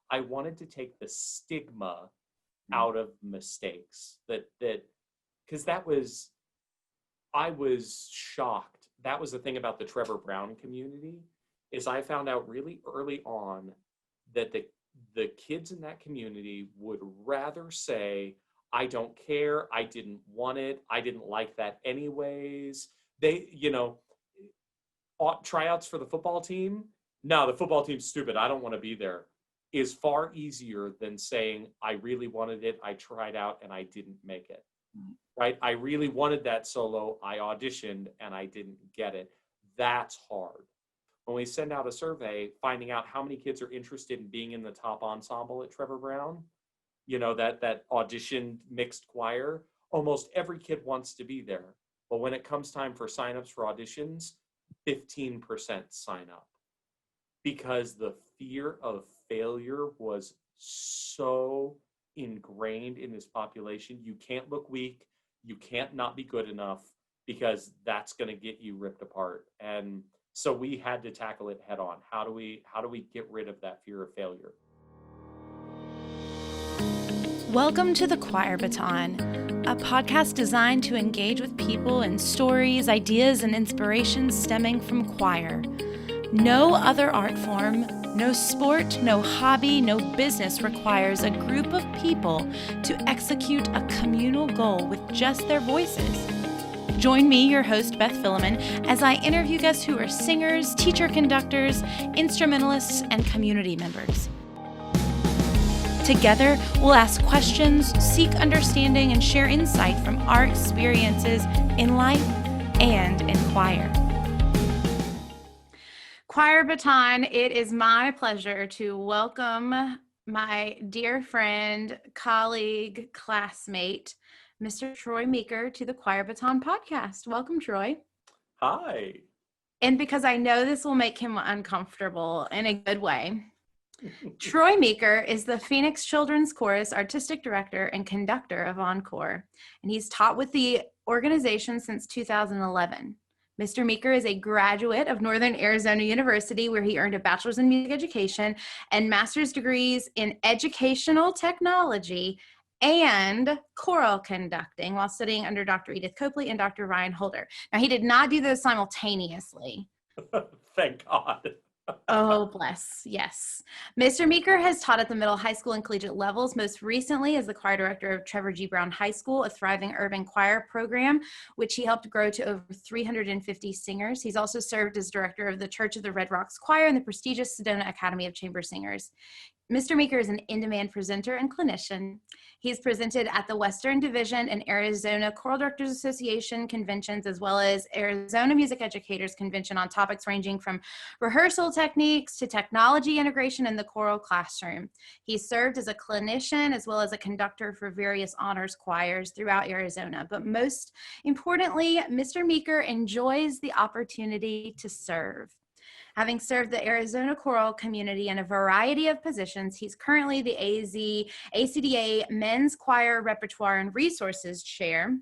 I wanted to take the stigma out of mistakes because I was shocked. That was the thing about the Trevor Brown community, is I found out really early on that the kids in that community would rather say, I don't care, I didn't want it, I didn't like that anyways. They, tryouts for the football team, no, the football team's stupid, I don't want to be there, is far easier than saying, I really wanted it, I tried out, and I didn't make it. Right? I really wanted that solo, I auditioned, and I didn't get it. That's hard. When we send out a survey, finding out how many kids are interested in being in the top ensemble at Trevor Brown, that auditioned mixed choir, almost every kid wants to be there. But when it comes time for signups for auditions, 15% sign up, because the fear of failure was so ingrained in this population. You can't look weak, you can't not be good enough, because that's going to get you ripped apart. And so we had to tackle it head on. How do we get rid of that fear of failure? Welcome to The Choir Baton, a podcast designed to engage with people in stories, ideas, and inspirations stemming from choir. No other art form, no sport, no hobby, no business requires a group of people to execute a communal goal with just their voices. Join me, your host, Beth Philemon, as I interview guests who are singers, teacher conductors, instrumentalists, and community members. Together, we'll ask questions, seek understanding, and share insight from our experiences in life and in choir. Choir Baton, it is my pleasure to welcome my dear friend, colleague, classmate, Mr. Troy Meeker, to the Choir Baton podcast. Welcome, Troy. Hi. And because I know this will make him uncomfortable in a good way, Troy Meeker is the Phoenix Children's Chorus Artistic Director and Conductor of Encore, and he's taught with the organization since 2011. Mr. Meeker is a graduate of Northern Arizona University, where he earned a bachelor's in music education and master's degrees in educational technology and choral conducting while studying under Dr. Edith Copley and Dr. Ryan Holder. Now, he did not do those simultaneously. Thank God. Oh, bless. Yes. Mr. Meeker has taught at the middle, high school, and collegiate levels, most recently as the choir director of Trevor G. Brown High School, a thriving urban choir program, which he helped grow to over 350 singers. He's also served as director of the Church of the Red Rocks Choir and the prestigious Sedona Academy of Chamber Singers. Mr. Meeker is an in-demand presenter and clinician. He's presented at the Western Division and Arizona Choral Directors Association conventions, as well as Arizona Music Educators Convention, on topics ranging from rehearsal techniques to technology integration in the choral classroom. He's served as a clinician as well as a conductor for various honors choirs throughout Arizona. But most importantly, Mr. Meeker enjoys the opportunity to serve. Having served the Arizona choral community in a variety of positions, he's currently the ACDA Men's Choir Repertoire and Resources Chair.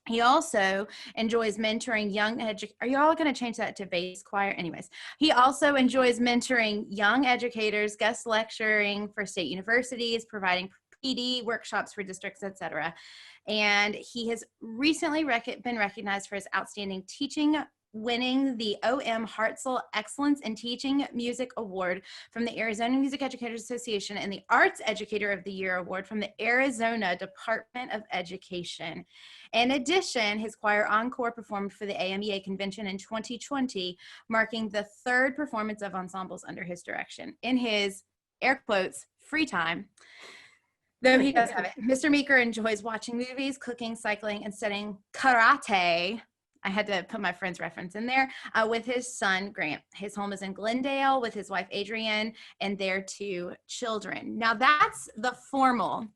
He also enjoys mentoring young are you all going to change that to bass choir? Anyways, he also enjoys mentoring young educators, guest lecturing for state universities, providing PD workshops for districts, etc. And he has recently been recognized for his outstanding teaching, winning the O.M. Hartzell Excellence in Teaching Music Award from the Arizona Music Educators Association and the Arts Educator of the Year Award from the Arizona Department of Education. In addition, his choir Encore performed for the AMEA convention in 2020, marking the third performance of ensembles under his direction. In his, air quotes, free time, though he does have it, Mr. Meeker enjoys watching movies, cooking, cycling, and studying karate. I had to put my friend's reference in there, with his son, Grant. His home is in Glendale with his wife, Adrienne, and their 2 children. Now, that's the formal.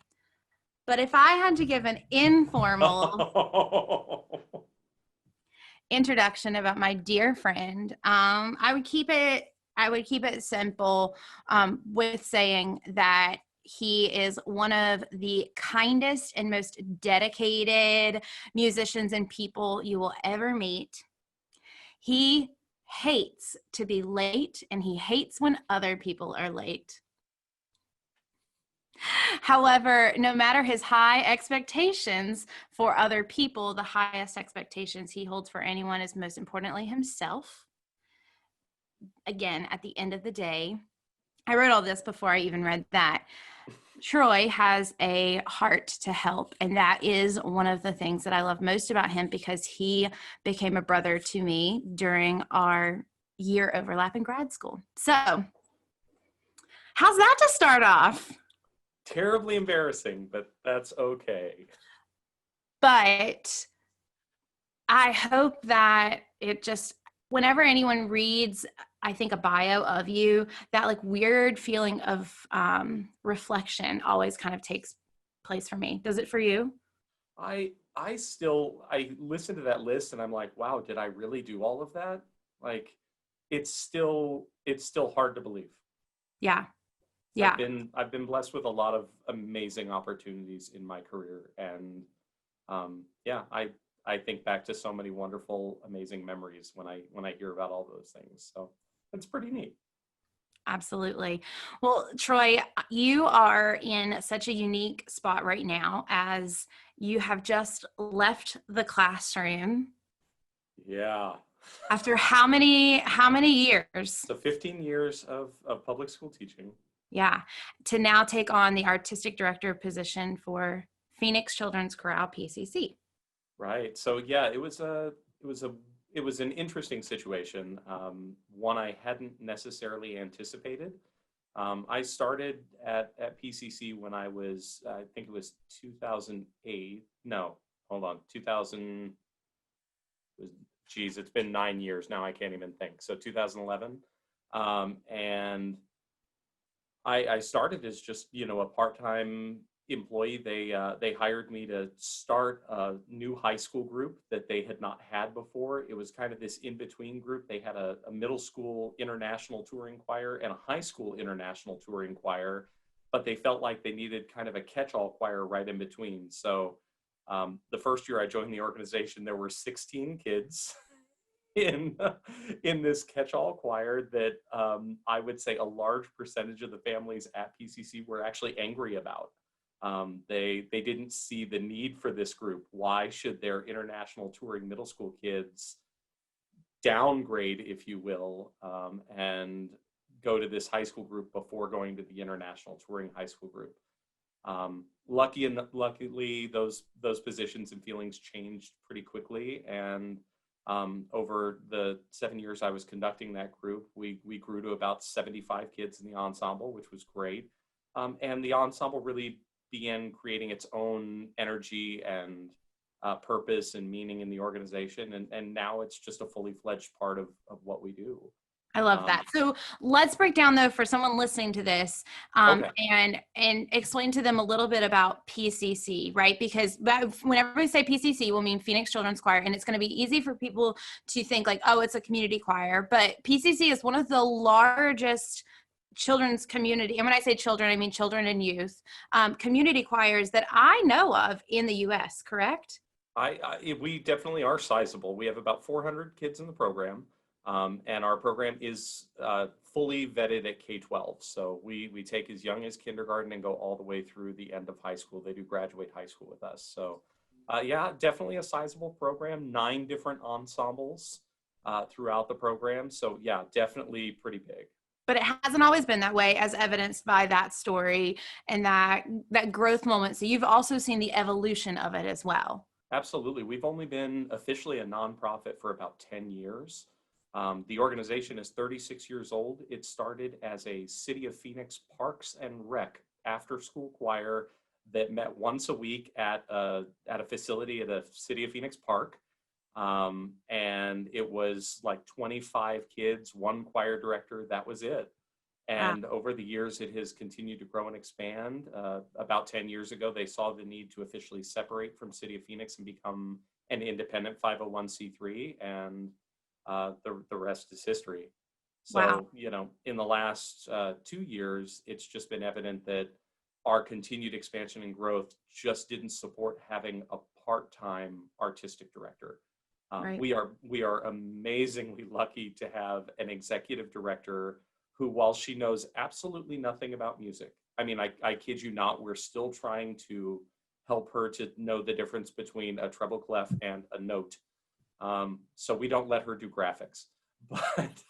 But if I had to give an informal introduction about my dear friend, I would keep it simple, with saying that he is one of the kindest and most dedicated musicians and people you will ever meet. He hates to be late, and he hates when other people are late. However, no matter his high expectations for other people, the highest expectations he holds for anyone is most importantly himself. Again, at the end of the day, I wrote all this before I even read that. Troy has a heart to help, and that is one of the things that I love most about him, because he became a brother to me during our year overlap in grad school. So, how's that to start off? Terribly embarrassing, but that's okay. But I hope that it just, whenever anyone reads, I think, a bio of you, that like weird feeling of reflection always kind of takes place for me. Does it for you? I listen to that list and I'm like, wow, did I really do all of that? Like, it's still hard to believe. Yeah. Yeah. I've been blessed with a lot of amazing opportunities in my career, and yeah, I think back to so many wonderful, amazing memories when I hear about all those things. So it's pretty neat. Absolutely. Well, Troy, you are in such a unique spot right now, as you have just left the classroom Yeah. after how many years? So 15 years of public school teaching. Yeah, to now take on the artistic director position for Phoenix Children's Chorale PCC. Right. So yeah, it was an interesting situation. One I hadn't necessarily anticipated. I started at PCC when I think it was 2008. No, hold on, 2000. Geez, it's been 9 years now. I can't even think. So 2011, and I started as just, a part-time employee. They hired me to start a new high school group that they had not had before. It was kind of this in-between group. They had a middle school international touring choir and a high school international touring choir, but they felt like they needed kind of a catch-all choir right in between. So the first year I joined the organization, there were 16 kids in in this catch-all choir that I would say a large percentage of the families at PCC were actually angry about. They didn't see the need for this group. Why should their international touring middle school kids downgrade, if you will, and go to this high school group before going to the international touring high school group? Luckily, those positions and feelings changed pretty quickly, and over the 7 years I was conducting that group, we grew to about 75 kids in the ensemble, which was great. And the ensemble really began creating its own energy and purpose and meaning in the organization. And now it's just a fully fledged part of what we do. I love that. So let's break down, though, for someone listening to this, Okay. and explain to them a little bit about PCC, right? Because whenever we say PCC, we'll mean Phoenix Children's Choir, and it's going to be easy for people to think like, oh, it's a community choir. But PCC is one of the largest children's community, and when I say children, I mean children and youth, community choirs that I know of in the U.S., correct? We definitely are sizable. We have about 400 kids in the program. And our program is fully vetted at K-12. So we take as young as kindergarten and go all the way through the end of high school. They do graduate high school with us. So yeah, definitely a sizable program, 9 different ensembles throughout the program. So yeah, definitely pretty big. But it hasn't always been that way, as evidenced by that story and that growth moment. So you've also seen the evolution of it as well. Absolutely. We've only been officially a nonprofit for about 10 years. The organization is 36 years old. It started as a City of Phoenix Parks and Rec after-school choir that met once a week at a facility at a City of Phoenix park. And it was like 25 kids, one choir director, that was it. And over the years, it has continued to grow and expand. About 10 years ago, they saw the need to officially separate from City of Phoenix and become an independent 501c3, and the rest is history. So, Wow. In the last 2 years, it's just been evident that our continued expansion and growth just didn't support having a part-time artistic director. Right. We are amazingly lucky to have an executive director who, while she knows absolutely nothing about music, I mean, I kid you not, we're still trying to help her to know the difference between a treble clef and a note. So we don't let her do graphics, but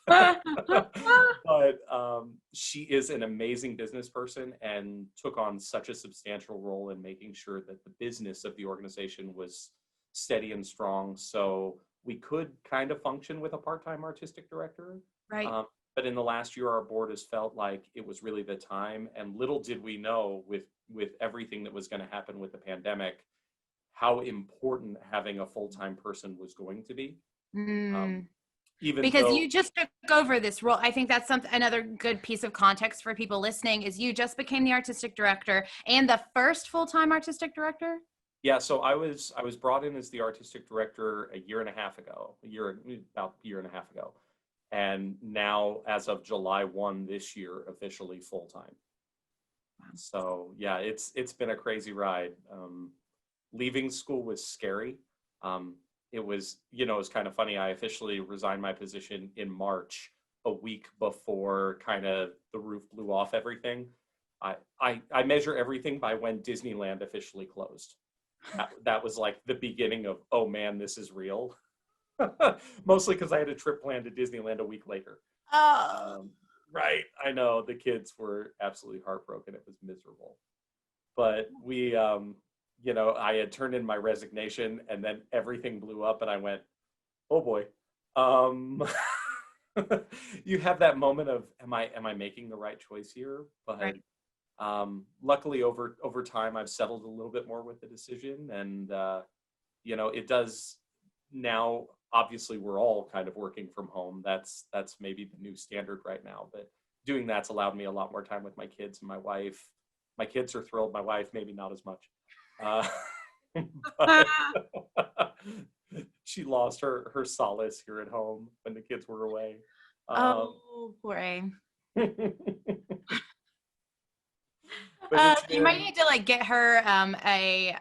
she is an amazing business person and took on such a substantial role in making sure that the business of the organization was steady and strong. So we could kind of function with a part-time artistic director. Right. But in the last year, our board has felt like it was really the time. And little did we know with everything that was going to happen with the pandemic, how important having a full-time person was going to be. Even because though, you just took over this role. I think that's another good piece of context for people listening is you just became the artistic director and the first full-time artistic director. yeah, so I was brought in as the artistic director about a year and a half ago. And now, as of July 1 this year, officially full-time. So yeah, it's been a crazy ride. Leaving school was scary. It was kind of funny. I officially resigned my position in March, a week before kind of the roof blew off everything. I measure everything by when Disneyland officially closed. That was like the beginning of, oh man, this is real. Mostly because I had a trip planned to Disneyland a week later. Oh. Right. I know the kids were absolutely heartbroken. It was miserable. But we, I had turned in my resignation and then everything blew up and I went, oh boy. You have that moment of, am I making the right choice here? But right. Luckily over time, I've settled a little bit more with the decision. And, it does now, obviously we're all kind of working from home. That's maybe the new standard right now, but doing that's allowed me a lot more time with my kids and my wife. My kids are thrilled. My wife, maybe not as much. But she lost her solace here at home when the kids were away. Oh boy. You might need to like get her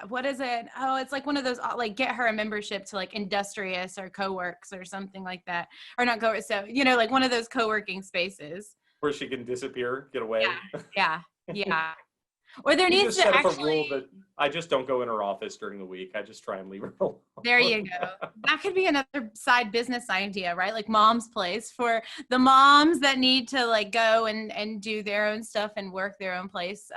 what is it? Oh, it's like one of those like get her a membership to like Industrious or Coworks or something like that, or not Coworks. So like one of those co-working spaces where she can disappear, get away. Yeah. Or there needs to actually a rule that I just don't go in her office during the week. I just try and leave her alone. There you go. That could be another side business idea, right? Like Mom's Place for the moms that need to like go and do their own stuff and work their own place.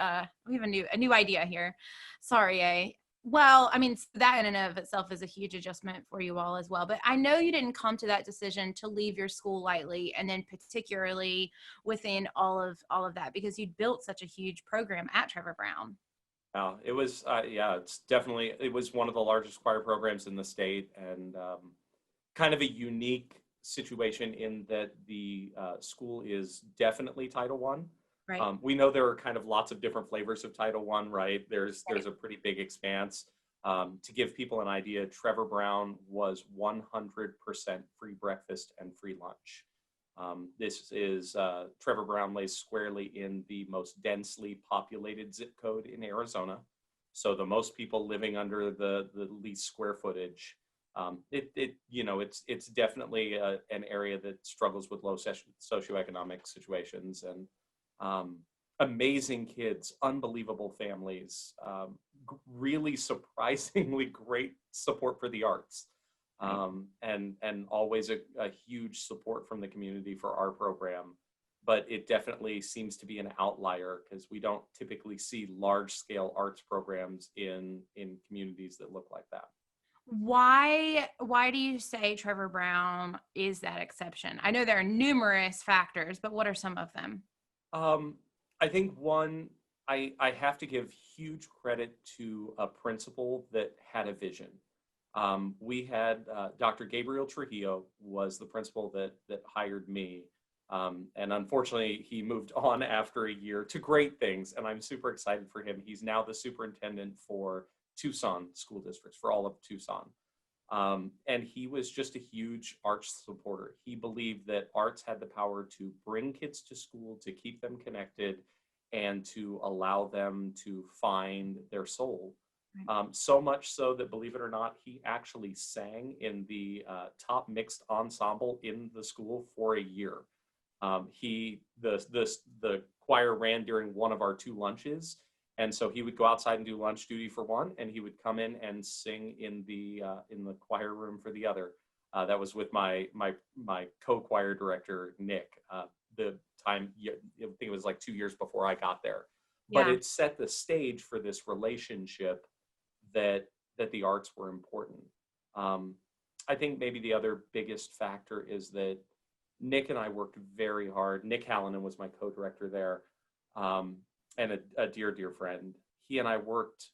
We have a new idea here. Sorry, Well, I mean, that in and of itself is a huge adjustment for you all as well. But I know you didn't come to that decision to leave your school lightly, and then particularly within all of that, because you built such a huge program at Trevor Brown. It was, it was one of the largest choir programs in the state, and kind of a unique situation in that the school is definitely Title I. Right. We know there are kind of lots of different flavors of Title I, right? There's a pretty big expanse. To give people an idea, Trevor Brown was 100% free breakfast and free lunch. This is Trevor Brown lays squarely in the most densely populated zip code in Arizona. So the most people living under the least square footage. It's definitely an area that struggles with low socioeconomic situations, and amazing kids, unbelievable families, really surprisingly great support for the arts. And always a huge support from the community for our program. But it definitely seems to be an outlier because we don't typically see large scale arts programs in communities that look like that. Why do you say Trevor Brown is that exception? I know there are numerous factors, but what are some of them? I think one, I have to give huge credit to a principal that had a vision. We had Dr. Gabriel Trujillo was the principal that hired me. And unfortunately, he moved on after a year to great things. And I'm super excited for him. He's now the superintendent for Tucson school districts, for all of Tucson. And he was just a huge arts supporter. He believed that arts had the power to bring kids to school, to keep them connected, and to allow them to find their soul. So much so that, believe it or not, he actually sang in the top mixed ensemble in the school for a year. The choir ran during one of our 2 lunches. And so he would go outside and do lunch duty for one, and he would come in and sing in the choir room for the other. That was with my co-choir director, Nick. The time, I think it was like 2 years before I got there. But Yeah. it set the stage for this relationship that the arts were important. I think maybe the other biggest factor is that Nick and I worked very hard. Nick Hallinan was my co-director there, and a dear, dear friend. He and I worked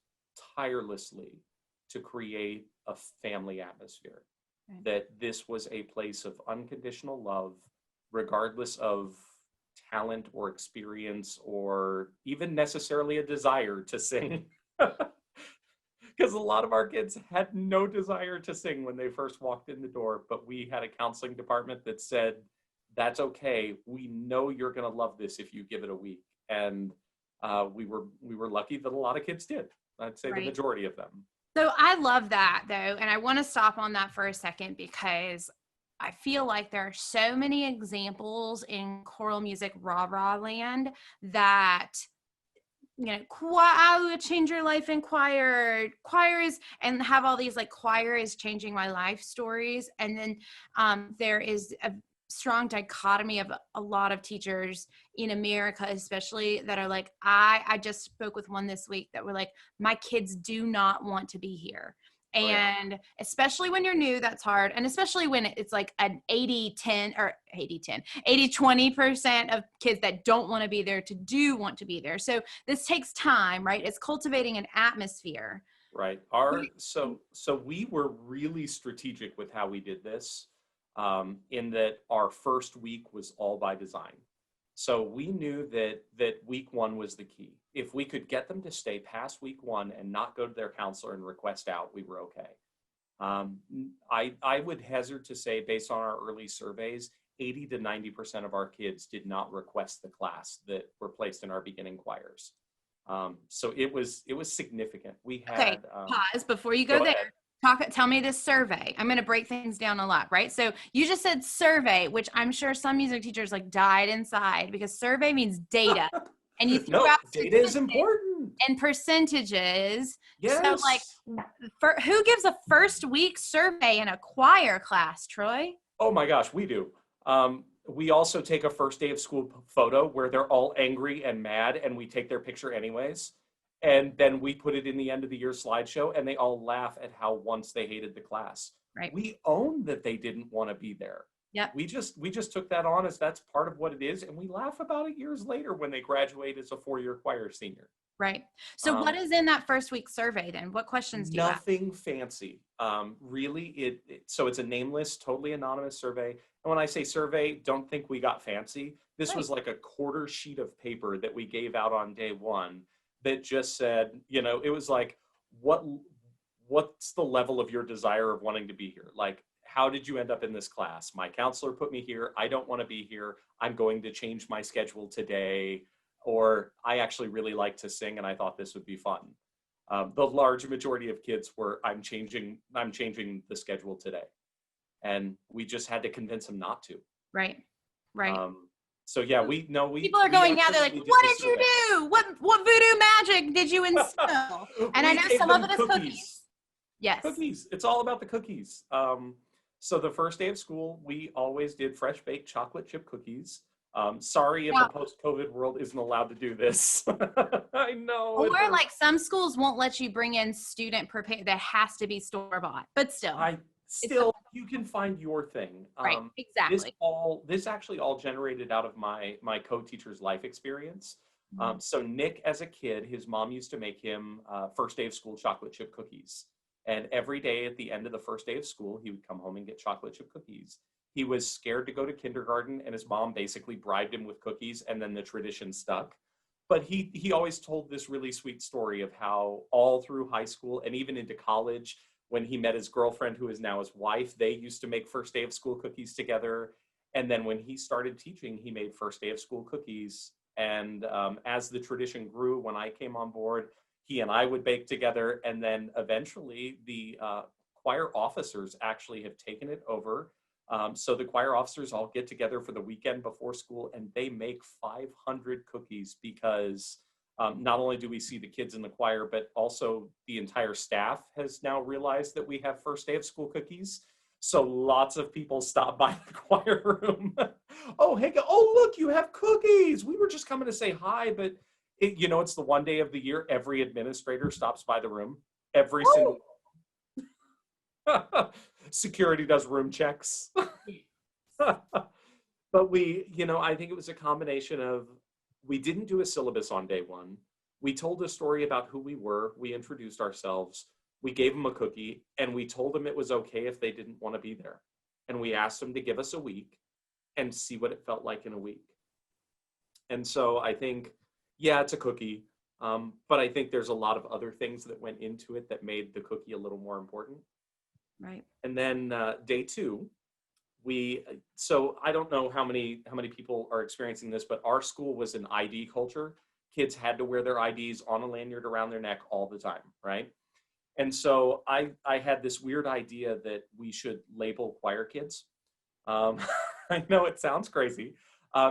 tirelessly to create a family atmosphere, Right. that this was a place of unconditional love, regardless of talent or experience or even necessarily a desire to sing. Because a lot of our kids had no desire to sing when they first walked in the door, but we had a counseling department that said, that's okay. We know you're going to love this if you give it a week. And we were lucky that a lot of kids did. I'd say Right. the majority of them. So I love that though. And I want to stop on that for a second because I feel like there are so many examples in choral music rah-rah land that, you know, I would change your life in choirs, and have all these like choir is changing my life stories. And then there is a strong dichotomy of a lot of teachers in America, especially, that are like, I just spoke with one this week that were like, my kids do not want to be here. Oh, yeah. And especially when you're new, that's hard. And especially when it's like an 80-10 or 80-20% of kids that don't want to be there to do want to be there. So this takes time, right? It's cultivating an atmosphere. Right. So we were really strategic with how we did this, in that our first week was all by design. So we knew that week 1 was the key. If we could get them to stay past week 1 and not go to their counselor and request out, we were okay. I would hazard to say, based on our early surveys, 80 to 90% of our kids did not request the class that were placed in our beginning choirs. So it was significant. We had Okay, pause before you go there. Tell me this survey. I'm going to break things down a lot, right? So you just said survey, which I'm sure some music teachers like died inside, because survey means data. And you threw out data is important. And percentages. Yes. So like, who gives a first week survey in a choir class, Troy? Oh my gosh, we do. We also take a first day of school photo where they're all angry and mad, and we take their picture anyways. And then we put it in the end of the year slideshow, and they all laugh at how once they hated the class. Right. We own that they didn't want to be there. Yeah. We just took that on as that's part of what it is, and we laugh about it years later when they graduate as a 4-year choir senior. Right. So what is in that first week survey then? What questions do you ask? Nothing fancy. Really, so it's a nameless, totally anonymous survey. And when I say survey, don't think we got fancy. This was like a quarter sheet of paper that we gave out on day 1 that just said, you know, it was like, what's the level of your desire of wanting to be here? Like, how did you end up in this class? My counselor put me here. I don't want to be here. I'm going to change my schedule today. Or I actually really like to sing and I thought this would be fun. The large majority of kids were, I'm changing the schedule today. And we just had to convince them not to. Right. So yeah, people are going now. They're like, "What did you do? What voodoo magic did you instill?" And I know some of it is cookies. Yes, cookies. It's all about the cookies. So the first day of school, we always did fresh baked chocolate chip cookies. Sorry if the post-COVID world isn't allowed to do this. I know. Or like some schools won't let you bring in student prepared. That has to be store-bought, but still. You can find your thing. Right, exactly. This actually all generated out of my co-teacher's life experience. So Nick, as a kid, his mom used to make him first day of school chocolate chip cookies. And every day at the end of the first day of school, he would come home and get chocolate chip cookies. He was scared to go to kindergarten, and his mom basically bribed him with cookies, and then the tradition stuck. But he always told this really sweet story of how all through high school and even into college, when he met his girlfriend, who is now his wife, they used to make first day of school cookies together. And then when he started teaching, he made first day of school cookies. And as the tradition grew, when I came on board, he and I would bake together. And then eventually the choir officers actually have taken it over. So the choir officers all get together for the weekend before school, and they make 500 cookies because not only do we see the kids in the choir, but also the entire staff has now realized that we have first day of school cookies. So lots of people stop by the choir room. Oh, hey, oh, look, you have cookies. We were just coming to say hi, but it's the one day of the year every administrator stops by the room. Every single security does room checks. But I think it was a combination of, we didn't do a syllabus on day one. We told a story about who we were. We introduced ourselves. We gave them a cookie, and we told them it was okay if they didn't want to be there. And we asked them to give us a week and see what it felt like in a week. And so I think, yeah, it's a cookie. But I think there's a lot of other things that went into it that made the cookie a little more important. Right. And then day two, so I don't know how many people are experiencing this, but our school was an ID culture. Kids had to wear their IDs on a lanyard around their neck all the time, right? And so I had this weird idea that we should label choir kids. I know it sounds crazy.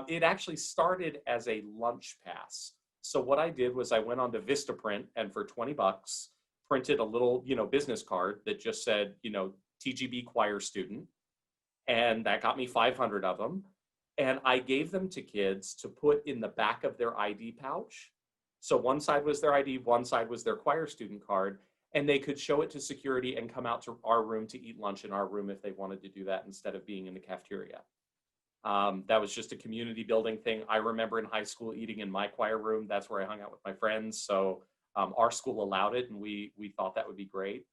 It actually started as a lunch pass. So what I did was I went on to Vistaprint, and for $20 printed a little, business card that just said, TGB choir student. And that got me 500 of them. And I gave them to kids to put in the back of their ID pouch. So one side was their ID, one side was their choir student card, and they could show it to security and come out to our room to eat lunch in our room if they wanted to do that instead of being in the cafeteria. That was just a community building thing. I remember in high school eating in my choir room. That's where I hung out with my friends. So our school allowed it, and we thought that would be great.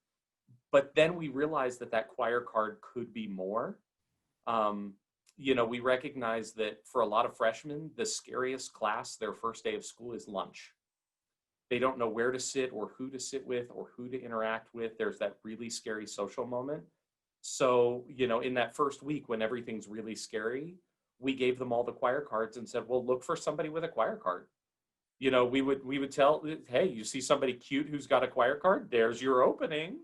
But then we realized that choir card could be more. We recognize that for a lot of freshmen, the scariest class their first day of school is lunch. They don't know where to sit or who to sit with or who to interact with. There's that really scary social moment. So, in that first week when everything's really scary, we gave them all the choir cards and said, well, look for somebody with a choir card. We would tell, hey, you see somebody cute who's got a choir card? There's your opening.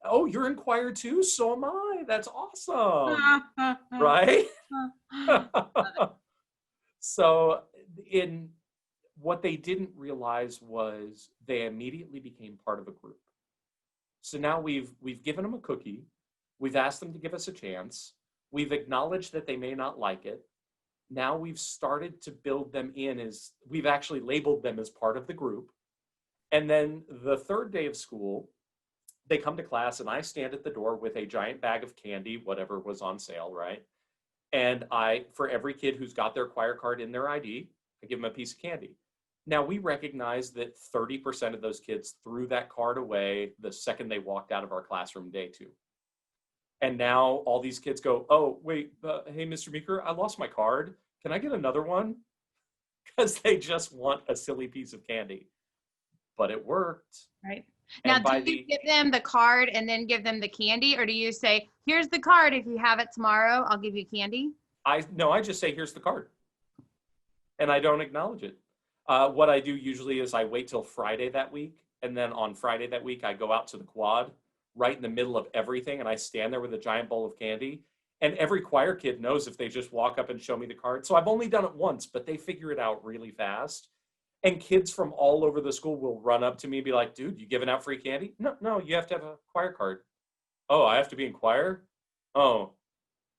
Oh, you're in choir too? So am I. That's awesome. Right? So what they didn't realize was they immediately became part of a group. So now we've given them a cookie. We've asked them to give us a chance. We've acknowledged that they may not like it. Now we've started to build them in as, we've actually labeled them as part of the group. And then the third day of school, they come to class and I stand at the door with a giant bag of candy, whatever was on sale, right? And for every kid who's got their choir card in their ID, I give them a piece of candy. Now we recognize that 30% of those kids threw that card away the second they walked out of our classroom day two. And now all these kids go, oh, wait, hey, Mr. Meeker, I lost my card. Can I get another one? Because they just want a silly piece of candy. But it worked. Right. Now, And do you give them the card and then give them the candy? Or do you say, here's the card. If you have it tomorrow, I'll give you candy? No, I just say, here's the card. And I don't acknowledge it. What I do usually is I wait till Friday that week. And then on Friday that week, I go out to the quad right in the middle of everything. And I stand there with a giant bowl of candy. And every choir kid knows if they just walk up and show me the card. So I've only done it once, but they figure it out really fast. And kids from all over the school will run up to me and be like, dude, you giving out free candy? No, you have to have a choir card. Oh, I have to be in choir? Oh,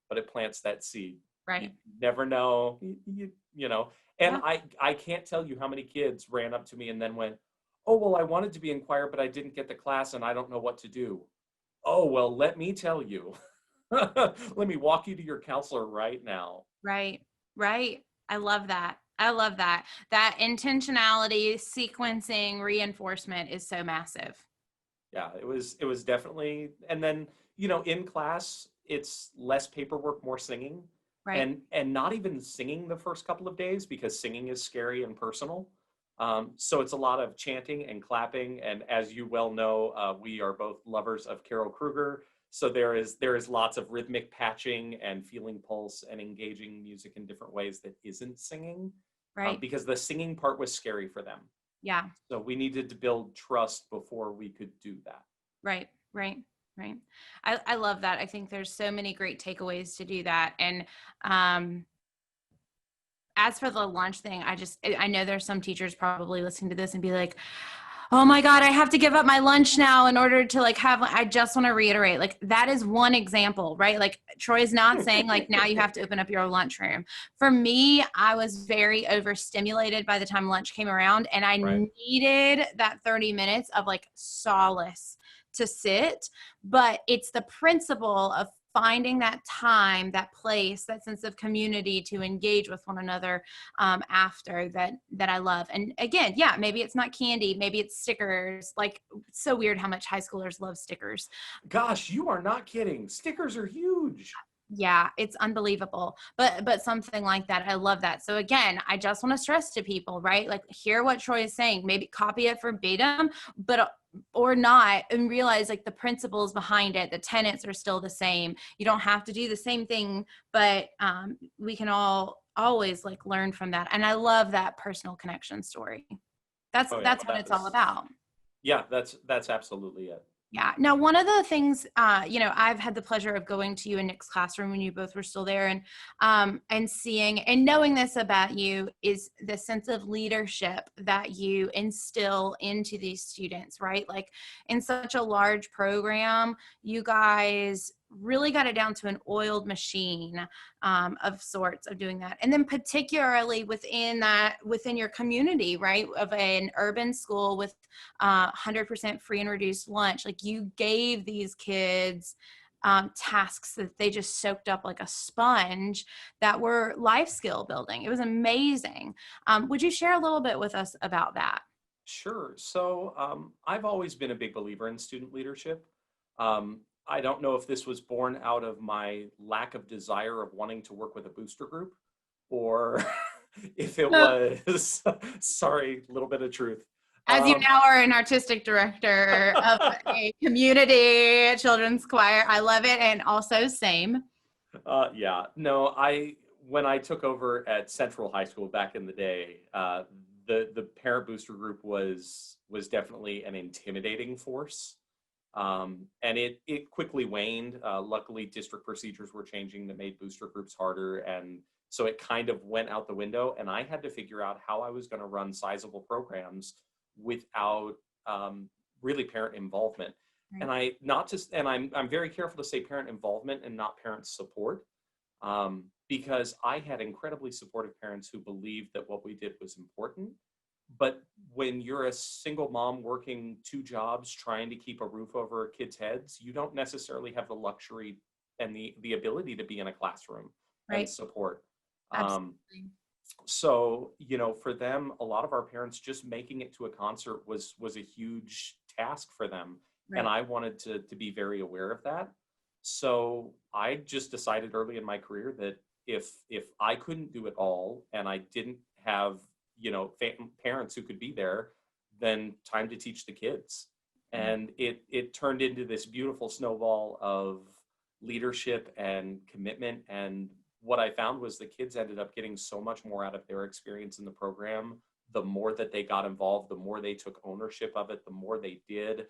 but it plants that seed. Right. You never know, And yeah. I can't tell you how many kids ran up to me and then went, oh, well, I wanted to be in choir, but I didn't get the class and I don't know what to do. Oh, well, let me tell you. Let me walk you to your counselor right now. Right. I love that. That intentionality, sequencing, reinforcement is so massive. Yeah, it was definitely, and then, in class, it's less paperwork, more singing. Right. And not even singing the first couple of days because singing is scary and personal. So it's a lot of chanting and clapping. And as you well know, we are both lovers of Carol Kruger. So there is lots of rhythmic patching and feeling pulse and engaging music in different ways that isn't singing. Right. Because the singing part was scary for them. Yeah. So we needed to build trust before we could do that. Right. Right. I love that. I think there's so many great takeaways to do that. And um, as for the lunch thing, I know there's some teachers probably listening to this and be like, oh my God, I have to give up my lunch now in order to like have, I just want to reiterate, like that is one example, right? Like Troy is not saying like now you have to open up your lunchroom. For me, I was very overstimulated by the time lunch came around, and I Right. needed that 30 minutes of like solace to sit. But it's the principle of finding that time, that place, that sense of community to engage with one another after that I love. And again, yeah, maybe it's not candy, maybe it's stickers. Like, it's so weird how much high schoolers love stickers. Gosh, you are not kidding. Stickers are huge. Yeah, it's unbelievable. But something like that, I love that. So again, I just want to stress to people, right? Like, hear what Troy is saying, maybe copy it verbatim, but or not, and realize like the principles behind it, the tenets are still the same. You don't have to do the same thing, but we can all always like learn from that. And I love that personal connection story. That's Oh yeah, that's what it's all about. yeah, that's absolutely it. Yeah. Now, one of the things, I've had the pleasure of going to you and Nick's classroom when you both were still there, and seeing and knowing this about you is the sense of leadership that you instill into these students, right? Like in such a large program, you guys really got it down to an oiled machine of sorts of doing that. And then particularly within your community, right, of an urban school with 100% free and reduced lunch, like you gave these kids tasks that they just soaked up like a sponge that were life skill building. It was amazing. Would you share a little bit with us about that? Sure. So I've always been a big believer in student leadership. Um, I don't know if this was born out of my lack of desire of wanting to work with a booster group, or if it was, sorry, a little bit of truth. As you Um, now are an artistic director of a community children's choir. I love it. And also same. yeah, no, when I took over at Central High School back in the day, the parent booster group was definitely an intimidating force. And it quickly waned. Luckily, district procedures were changing that made booster groups harder, and so it kind of went out the window. And I had to figure out how I was going to run sizable programs without really parent involvement. Right. And I not just and I'm very careful to say parent involvement and not parent support, because I had incredibly supportive parents who believed that what we did was important. But when you're a single mom working two jobs trying to keep a roof over kids' heads, you don't necessarily have the luxury and the ability to be in a classroom and Right. support. Absolutely. So, for them, a lot of our parents, just making it to a concert was a huge task for them. And Right. I wanted to be very aware of that. So I just decided early in my career that if I couldn't do it all and I didn't have, parents who could be there, then time to teach the kids. Right. And it turned into this beautiful snowball of leadership and commitment. And what I found was the kids ended up getting so much more out of their experience in the program. The more that they got involved, the more they took ownership of it, the more they did,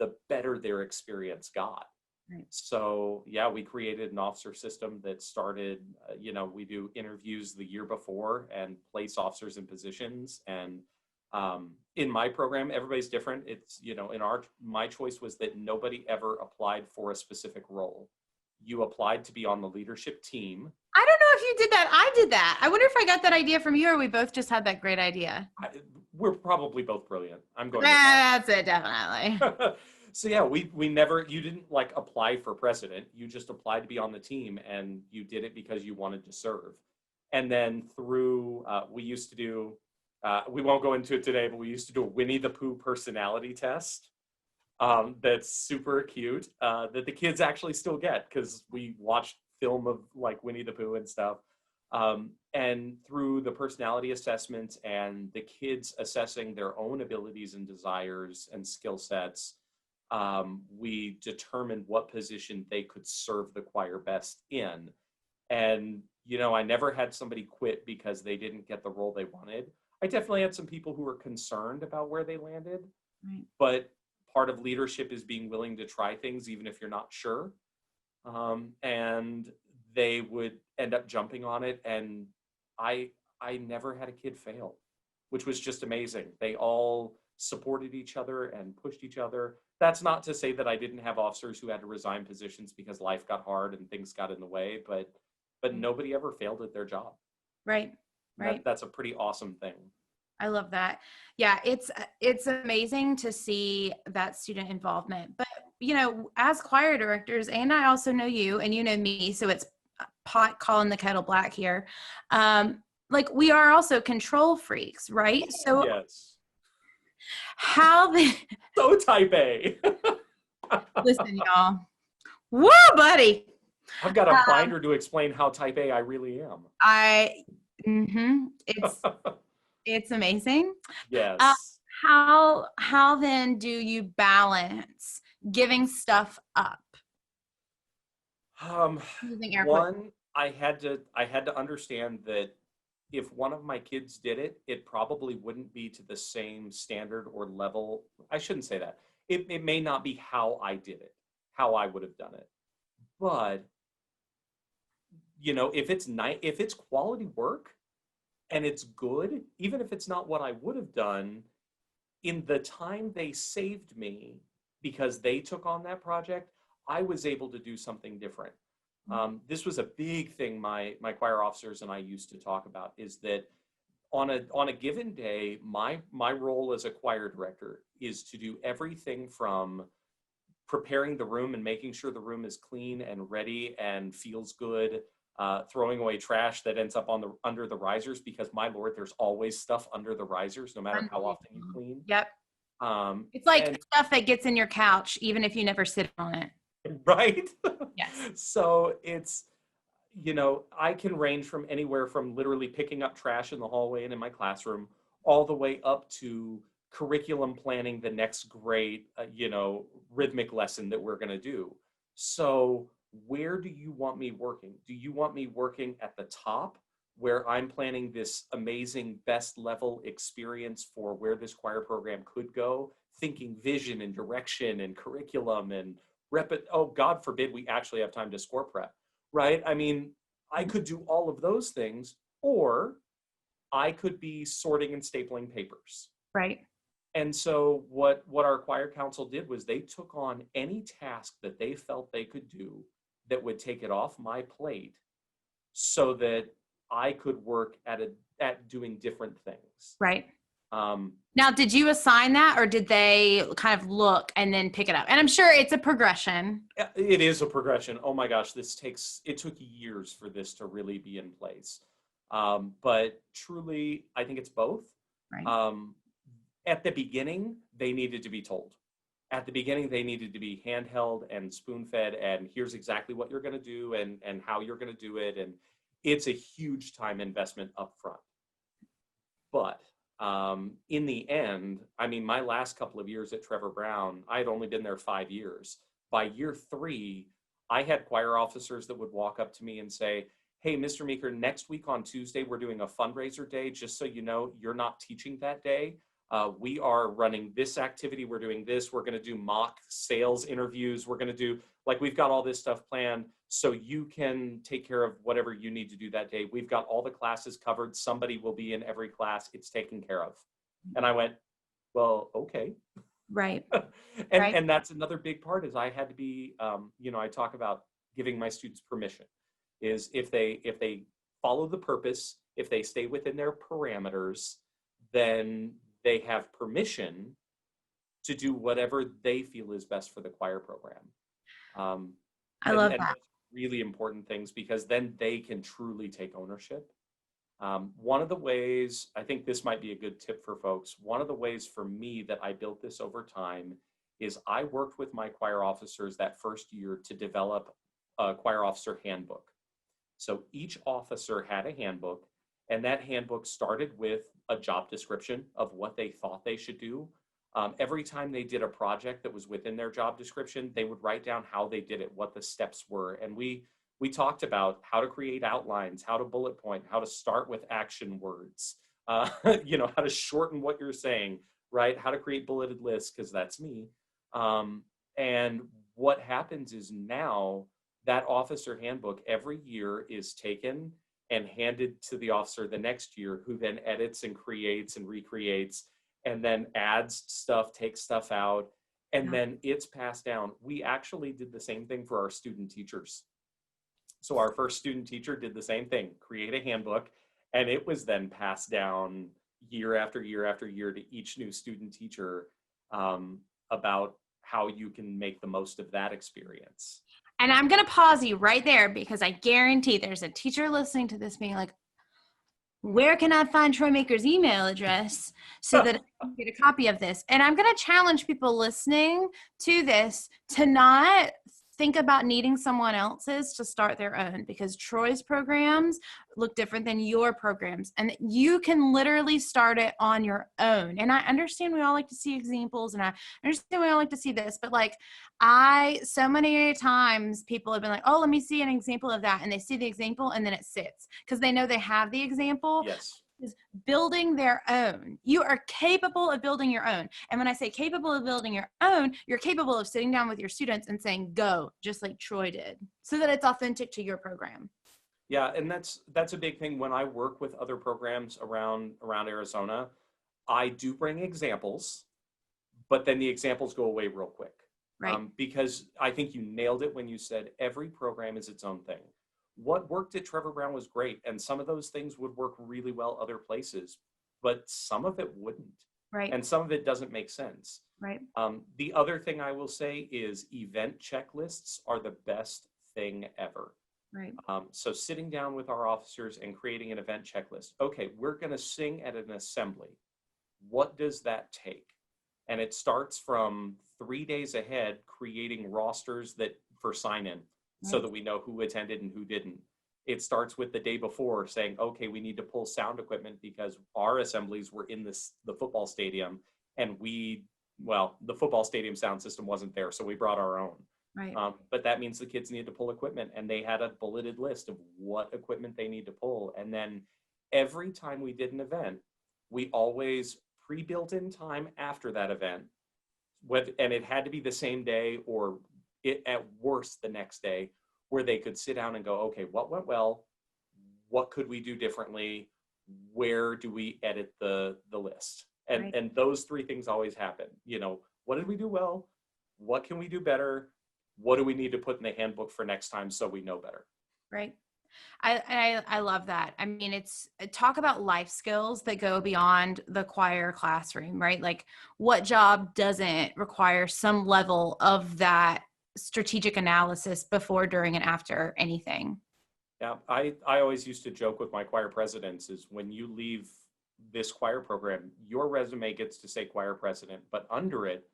the better their experience got. Right. So yeah, we created an officer system that started, we do interviews the year before and place officers in positions. And in my program, everybody's different. It's, my choice was that nobody ever applied for a specific role. You applied to be on the leadership team. I don't know if you did that. I did that. I wonder if I got that idea from you, or we both just had that great idea. We're probably both brilliant. I'm going with that. That's it, definitely. So yeah, you didn't like apply for president. You just applied to be on the team, and you did it because you wanted to serve. And then through, we used to do, we won't go into it today, but we used to do a Winnie the Pooh personality test. That's super cute, that the kids actually still get because we watched film of like Winnie the Pooh and stuff. And through the personality assessments and the kids assessing their own abilities and desires and skill sets, we determined what position they could serve the choir best in. And, I never had somebody quit because they didn't get the role they wanted. I definitely had some people who were concerned about where they landed. Right. But part of leadership is being willing to try things even if you're not sure. And they would end up jumping on it. And I never had a kid fail, which was just amazing. They all supported each other and pushed each other. That's not to say that I didn't have officers who had to resign positions because life got hard and things got in the way, but nobody ever failed at their job. Right. That's a pretty awesome thing. I love that. Yeah, it's amazing to see that student involvement. But, you know, as choir directors, and I also know you and you know me, so it's pot calling the kettle black here. Like, we are also control freaks, right? So yes. How so type A. Listen, y'all. Woo, buddy. I've got a binder to explain how type A I really am. It's amazing. Yes. How then do you balance giving stuff up? One, I had to understand that if one of my kids did it, it probably wouldn't be to the same standard or level. I shouldn't say that. It may not be how I did it, how I would have done it. But, you know, if it's quality work and it's good, even if it's not what I would have done, in the time they saved me because they took on that project, I was able to do something different. This was a big thing my choir officers and I used to talk about, is that on a given day, my role as a choir director is to do everything from preparing the room and making sure the room is clean and ready and feels good, throwing away trash that ends up under the risers, because my Lord, there's always stuff under the risers, no matter how often you clean. Yep. It's like stuff that gets in your couch, even if you never sit on it. Right? Yes. So it's, you know, I can range from anywhere from literally picking up trash in the hallway and in my classroom, all the way up to curriculum planning the next great, rhythmic lesson that we're going to do. So where do you want me working? Do you want me working at the top, where I'm planning this amazing best level experience for where this choir program could go, thinking vision and direction and curriculum and God forbid we actually have time to score prep, right? I mean, I could do all of those things, or I could be sorting and stapling papers. Right. And so what our choir council did was they took on any task that they felt they could do that would take it off my plate, so that I could work at doing different things. Right. Now, did you assign that, or did they kind of look and then pick it up? And I'm sure it's a progression. It is a progression. Oh my gosh, it took years for this to really be in place. But truly, I think it's both. Right. At the beginning, they needed to be told. At the beginning, they needed to be handheld and spoon-fed, and here's exactly what you're going to do and how you're going to do it. And it's a huge time investment up front. But in the end, I mean, my last couple of years at Trevor Brown, I had only been there 5 years. By year 3, I had choir officers that would walk up to me and say, hey, Mr. Meeker, next week on Tuesday, we're doing a fundraiser day. Just so you know, you're not teaching that day. We are running this activity. We're doing this. We're going to do mock sales interviews. We're going to do, we've got all this stuff planned, so you can take care of whatever you need to do that day. We've got all the classes covered. Somebody will be in every class. It's taken care of. And I went, well, okay. Right. And that's another big part, is I had to be, I talk about giving my students permission, is if they follow the purpose, if they stay within their parameters, then they have permission to do whatever they feel is best for the choir program. I love that. Really important things, because then they can truly take ownership. One of the ways, I think this might be a good tip for folks, one of the ways for me that I built this over time is I worked with my choir officers that first year to develop a choir officer handbook. So each officer had a handbook, and that handbook started with a job description of what they thought they should do. Every time they did a project that was within their job description, they would write down how they did it, what the steps were. And we talked about how to create outlines, how to bullet point, how to start with action words, how to shorten what you're saying, right? How to create bulleted lists, because that's me. And what happens is now that officer handbook every year is taken and handed to the officer the next year, who then edits and creates and recreates and then adds stuff, takes stuff out, and then it's passed down. We actually did the same thing for our student teachers. So our first student teacher did the same thing, create a handbook, and it was then passed down year after year after year to each new student teacher, about how you can make the most of that experience. And I'm going to pause you right there, because I guarantee there's a teacher listening to this being like, where can I find Troy Meeker's email address so that I can get a copy of this? And I'm going to challenge people listening to this to not think about needing someone else's to start their own, because Troy's programs look different than your programs, and you can literally start it on your own. And I understand we all like to see examples, and I understand we all like to see this, but like so many times people have been like, oh, let me see an example of that. And they see the example and then it sits because they know they have the example. Yes. Is building their own. You are capable of building your own. And when I say capable of building your own, you're capable of sitting down with your students and saying, go, just like Troy did, so that it's authentic to your program. Yeah, and that's a big thing. When I work with other programs around Arizona, I do bring examples, but then the examples go away real quick. Right. Because I think you nailed it when you said every program is its own thing. What worked at Trevor Brown was great, and some of those things would work really well other places, but some of it wouldn't. Right. And some of it doesn't make sense. Right. The other thing I will say is event checklists are the best thing ever. Right. So sitting down with our officers and creating an event checklist. Okay, we're going to sing at an assembly. What does that take? And it starts from 3 days ahead, creating rosters for sign-in, so that we know who attended and who didn't. It starts with the day before saying, okay, we need to pull sound equipment because our assemblies were in the football stadium, and the football stadium sound system wasn't there, so we brought our own. Right. But that means the kids need to pull equipment, and they had a bulleted list of what equipment they need to pull. And then every time we did an event, we always pre-built in time after that event, and it had to be the same day or at worst the next day, where they could sit down and go, okay, what went well? What could we do differently? Where do we edit the list? And those three things always happen. What did we do well? What can we do better? What do we need to put in the handbook for next time so we know better? Right. I love that. I mean, it's talk about life skills that go beyond the choir classroom, right? Like, what job doesn't require some level of that strategic analysis before, during, and after anything? Yeah, I always used to joke with my choir presidents is when you leave this choir program, your resume gets to say choir president, but under it,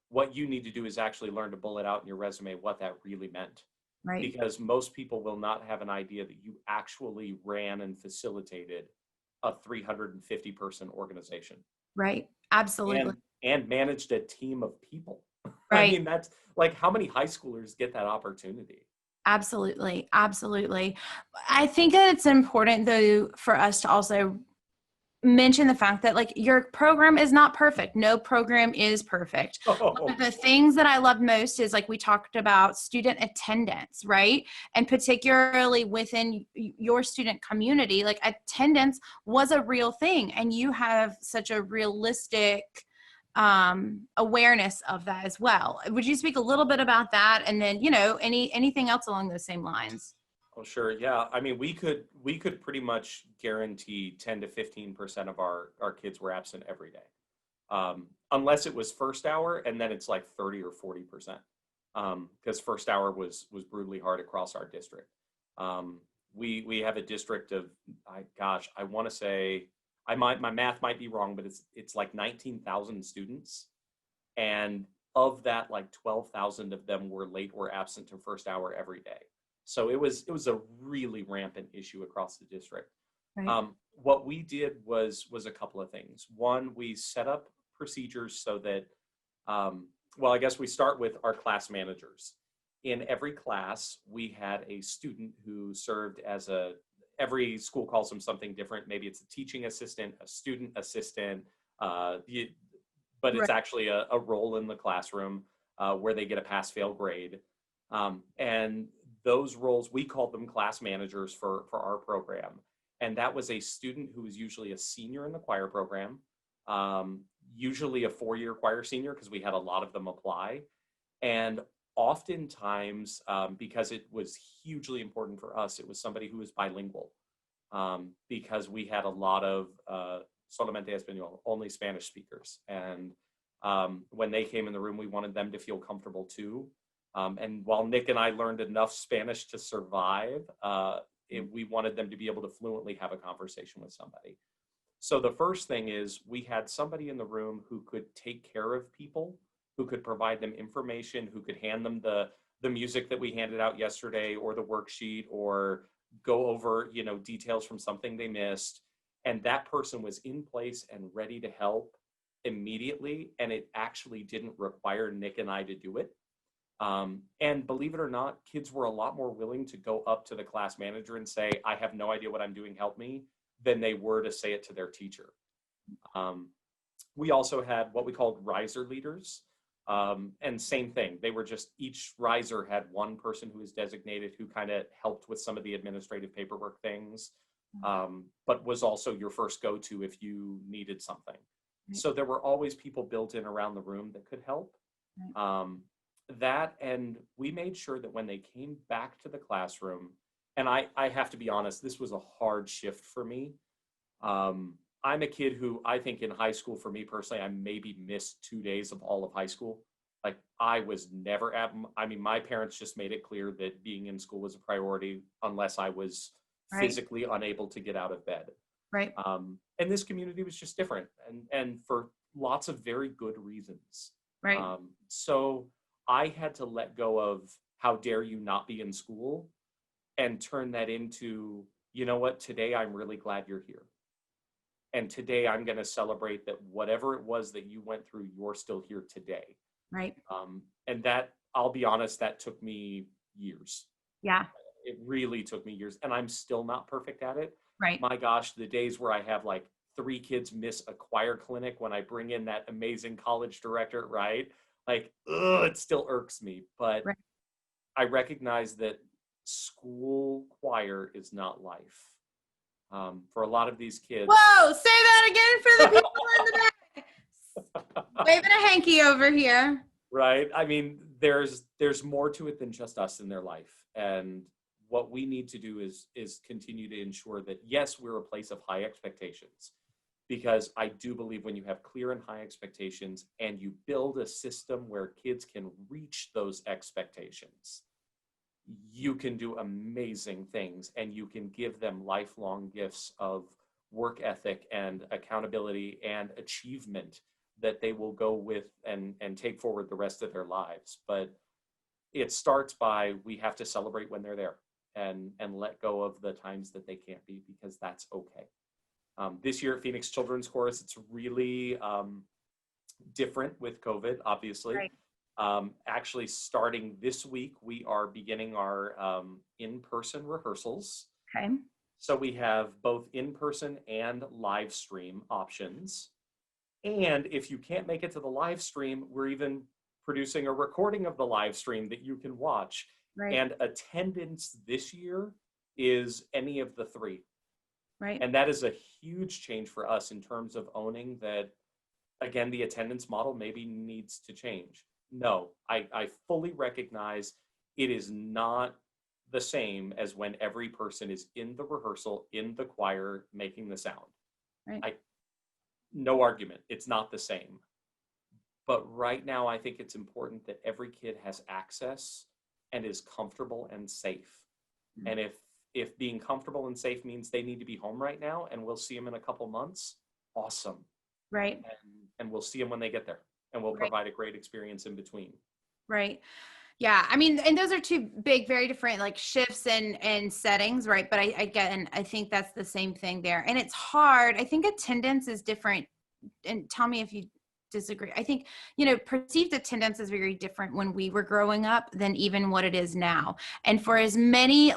what you need to do is actually learn to bullet out in your resume what that really meant. Right. Because most people will not have an idea that you actually ran and facilitated a 350 person organization. Right. Absolutely. And managed a team of people. Right. I mean, that's like, how many high schoolers get that opportunity? Absolutely. Absolutely. I think that it's important, though, for us to also mention the fact that, like, your program is not perfect. No program is perfect. One of the things that I love most is, like, we talked about student attendance, right? And particularly within your student community, like, attendance was a real thing, and you have such a realistic awareness of that as well. Would you speak a little bit about that, and then anything else along those same lines? Oh, sure. Yeah. I mean, we could pretty much guarantee 10 to 15% of our kids were absent every day. Unless it was first hour, and then it's like 30 or 40%. Because first hour was brutally hard across our district. We have a district of, I want to say, my math might be wrong, but it's like 19,000 students. And of that, like 12,000 of them were late or absent to first hour every day. So it was a really rampant issue across the district. Right. What we did was a couple of things. One, we set up procedures so that, I guess we start with our class managers. In every class, we had a student who served as every school calls them something different. Maybe it's a teaching assistant, a student assistant, but it's actually a role in the classroom. where they get a pass-fail grade. And those roles, we called them class managers for our program. And that was a student who was usually a senior in the choir program, usually a 4-year choir senior, because we had a lot of them apply. And oftentimes, because it was hugely important for us, it was somebody who was bilingual, because we had a lot of solamente español, only Spanish speakers. And when they came in the room, we wanted them to feel comfortable too. And while Nick and I learned enough Spanish to survive, we wanted them to be able to fluently have a conversation with somebody. So the first thing is we had somebody in the room who could take care of people, who could provide them information, who could hand them the music that we handed out yesterday, or the worksheet, or go over, details from something they missed. And that person was in place and ready to help immediately. And it actually didn't require Nick and I to do it. And believe it or not, kids were a lot more willing to go up to the class manager and say, I have no idea what I'm doing, help me, than they were to say it to their teacher. We also had what we called riser leaders. And same thing, they were just, each riser had one person who was designated who kind of helped with some of the administrative paperwork things, but was also your first go-to if you needed something. So there were always people built in around the room that could help. That, and we made sure that when they came back to the classroom, and I have to be honest, this was a hard shift for me. I'm a kid who, I think in high school, for me personally, I maybe missed 2 days of all of high school. Like, I was never my parents just made it clear that being in school was a priority unless I was physically unable to get out of bed. Right. And this community was just different, and for lots of very good reasons. Right. So I had to let go of how dare you not be in school and turn that into, you know what, today I'm really glad you're here. And today I'm going to celebrate that whatever it was that you went through, you're still here today. Right. And that, I'll be honest, that took me years. Yeah. It really took me years, and I'm still not perfect at it. Right. My gosh, the days where I have like 3 kids miss a choir clinic when I bring in that amazing college director, right? Like, it still irks me, but I recognize that school choir is not life. For a lot of these kids. Whoa, say that again for the people in the back. Waving a hanky over here. Right. I mean, there's more to it than just us in their life. And what we need to do is continue to ensure that, yes, we're a place of high expectations. Because I do believe when you have clear and high expectations and you build a system where kids can reach those expectations, you can do amazing things, and you can give them lifelong gifts of work ethic and accountability and achievement that they will go with and take forward the rest of their lives. But it starts by, we have to celebrate when they're there and let go of the times that they can't be, because that's okay. This year at Phoenix Children's Chorus, it's really different with COVID, obviously. Right. Actually, starting this week, we are beginning our in-person rehearsals. Okay. So we have both in-person and live stream options. And if you can't make it to the live stream, we're even producing a recording of the live stream that you can watch. Right. And attendance this year is any of the 3. Right. And that is a huge change for us in terms of owning that, again, the attendance model maybe needs to change. No, I fully recognize it is not the same as when every person is in the rehearsal, in the choir, making the sound. Right. No argument, it's not the same. But right now, I think it's important that every kid has access and is comfortable and safe. Mm-hmm. And if being comfortable and safe means they need to be home right now and we'll see them in a couple months, awesome. Right. And we'll see them when they get there, and we'll provide a great experience in between. Right. Yeah. I mean, and those are 2 big, very different like shifts and settings, right? But I get, and I think that's the same thing there. And it's hard. I think attendance is different. And tell me if you disagree. I think, perceived attendance is very different when we were growing up than even what it is now. And for as many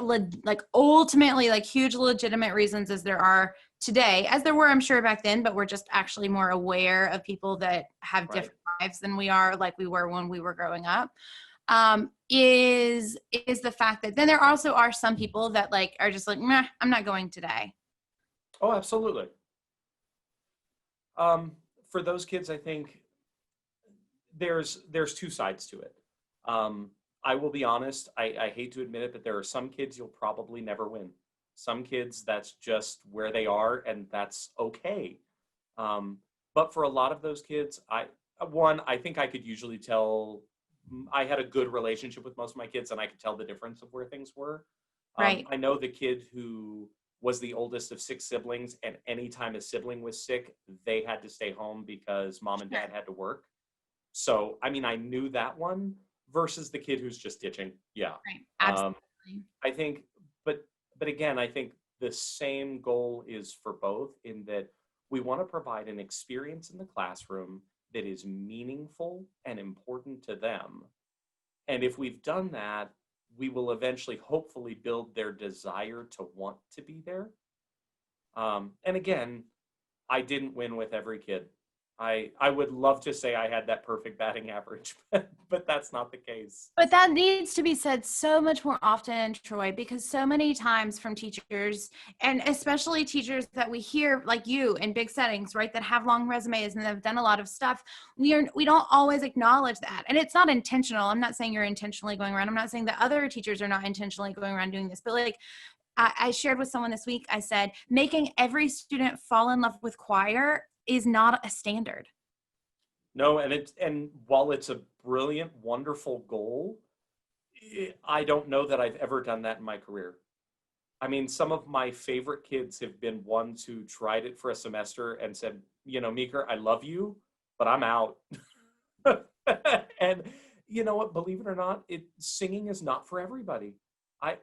ultimately huge legitimate reasons as there are today, as there were, I'm sure, back then, but we're just actually more aware of people that have different lives than we were when we were growing up. Is the fact that then there also are some people that like are just like, meh, I'm not going today. Oh, absolutely. For those kids, I think there's two sides to it. I will be honest, I hate to admit it, but there are some kids you'll probably never win. Some kids, that's just where they are, and that's okay. But for a lot of those kids, I think I could usually tell. I had a good relationship with most of my kids, and I could tell the difference of where things were. Right. I know the kid who was the oldest of 6 siblings, and anytime a sibling was sick, they had to stay home because mom and dad had to work. So, I mean, I knew that one versus the kid who's just ditching. Yeah. Right. Absolutely. I think, but again, I think the same goal is for both in that we want to provide an experience in the classroom that is meaningful and important to them. And if we've done that, we will eventually, hopefully, build their desire to want to be there. And again, I didn't win with every kid. I would love to say I had that perfect batting average, but that's not the case. But that needs to be said so much more often, Troy, because so many times from teachers, and especially teachers that we hear like you in big settings, right, that have long resumes and have done a lot of stuff, we don't always acknowledge that. And it's not intentional. I'm not saying you're intentionally going around. I'm not saying that other teachers are not intentionally going around doing this, but like I shared with someone this week, I said, making every student fall in love with choir is not a standard. No, and while it's a brilliant, wonderful goal, I don't know that I've ever done that in my career. I mean, some of my favorite kids have been ones who tried it for a semester and said, Meeker, I love you, but I'm out. And you know what, believe it or not, singing is not for everybody.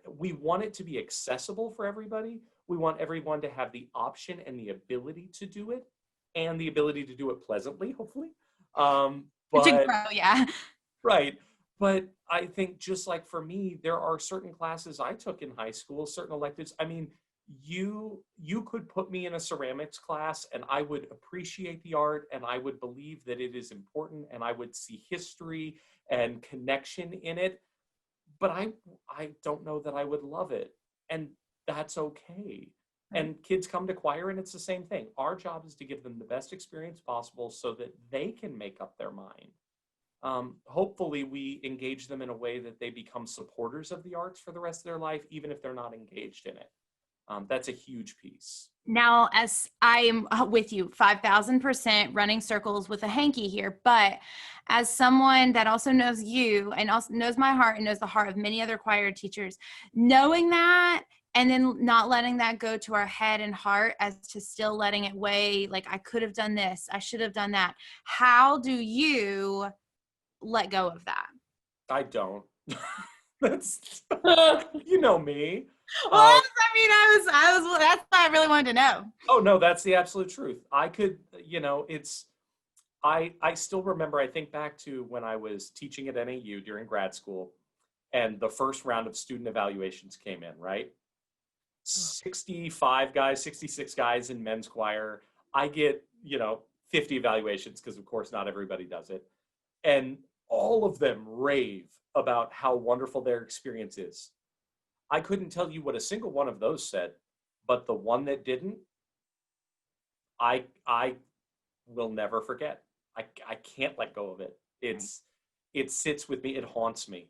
We want it to be accessible for everybody. We want everyone to have the option and the ability to do it, and the ability to do it pleasantly, hopefully. To grow, yeah. Right. But I think just like for me, there are certain classes I took in high school, certain electives. I mean, you could put me in a ceramics class and I would appreciate the art and I would believe that it is important and I would see history and connection in it. But I don't know that I would love it. And that's okay. And kids come to choir and it's the same thing. Our job is to give them the best experience possible so that they can make up their mind. Hopefully we engage them in a way that they become supporters of the arts for the rest of their life, even if they're not engaged in it. That's a huge piece. Now, as I am with you 5,000% running circles with a hanky here, but as someone that also knows you and also knows my heart and knows the heart of many other choir teachers, knowing that and then not letting that go to our head and heart as to still letting it weigh, like I could have done this, I should have done that. How do you let go of that? I don't. That's, you know me. Well, I was, that's what I really wanted to know. Oh no, that's the absolute truth. I could, I still remember, I think back to when I was teaching at NAU during grad school and the first round of student evaluations came in, right? 65 guys, 66 guys in men's choir. I get, 50 evaluations because of course not everybody does it. And all of them rave about how wonderful their experience is. I couldn't tell you what a single one of those said, but the one that didn't, I will never forget. I can't let go of it. It sits with me. It haunts me.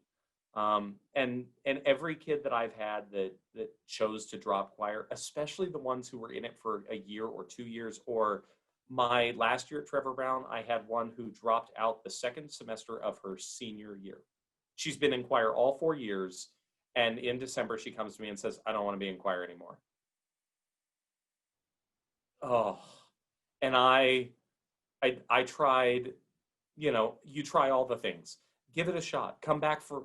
And every kid that I've had that chose to drop choir, especially the ones who were in it for a year or 2 years, or my last year at Trevor Brown, I had one who dropped out the second semester of her senior year. She's been in choir all 4 years. And in December, she comes to me and says, I don't want to be in choir anymore. Oh, and I tried, you try all the things. Give it a shot. Come back for,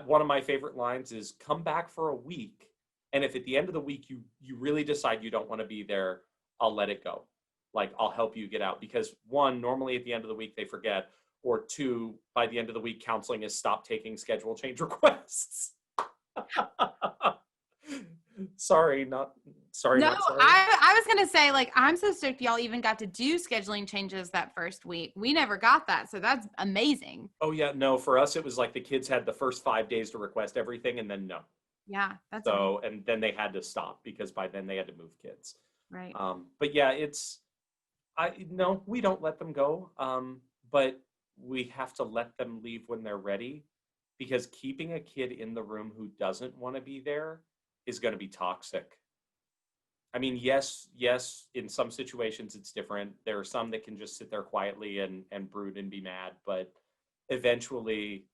one of my favorite lines is come back for a week. And if at the end of the week, you really decide you don't want to be there, I'll let it go. Like, I'll help you get out. Because one, normally at the end of the week, they forget. Or two, by the end of the week, counseling is stop taking schedule change requests. Sorry, not Sorry, No, what? Sorry. I was going to say, like, I'm so stoked y'all even got to do scheduling changes that first week. We never got that. So that's amazing. Oh yeah, no, for us it was like the kids had the first 5 days to request everything and then no. Yeah, that's amazing. So, and then they had to stop because by then they had to move kids. Right. But yeah, no, we don't let them go. But we have to let them leave when they're ready, because keeping a kid in the room who doesn't want to be there is going to be toxic. I mean, yes, in some situations it's different. There are some that can just sit there quietly and brood and be mad, but eventually,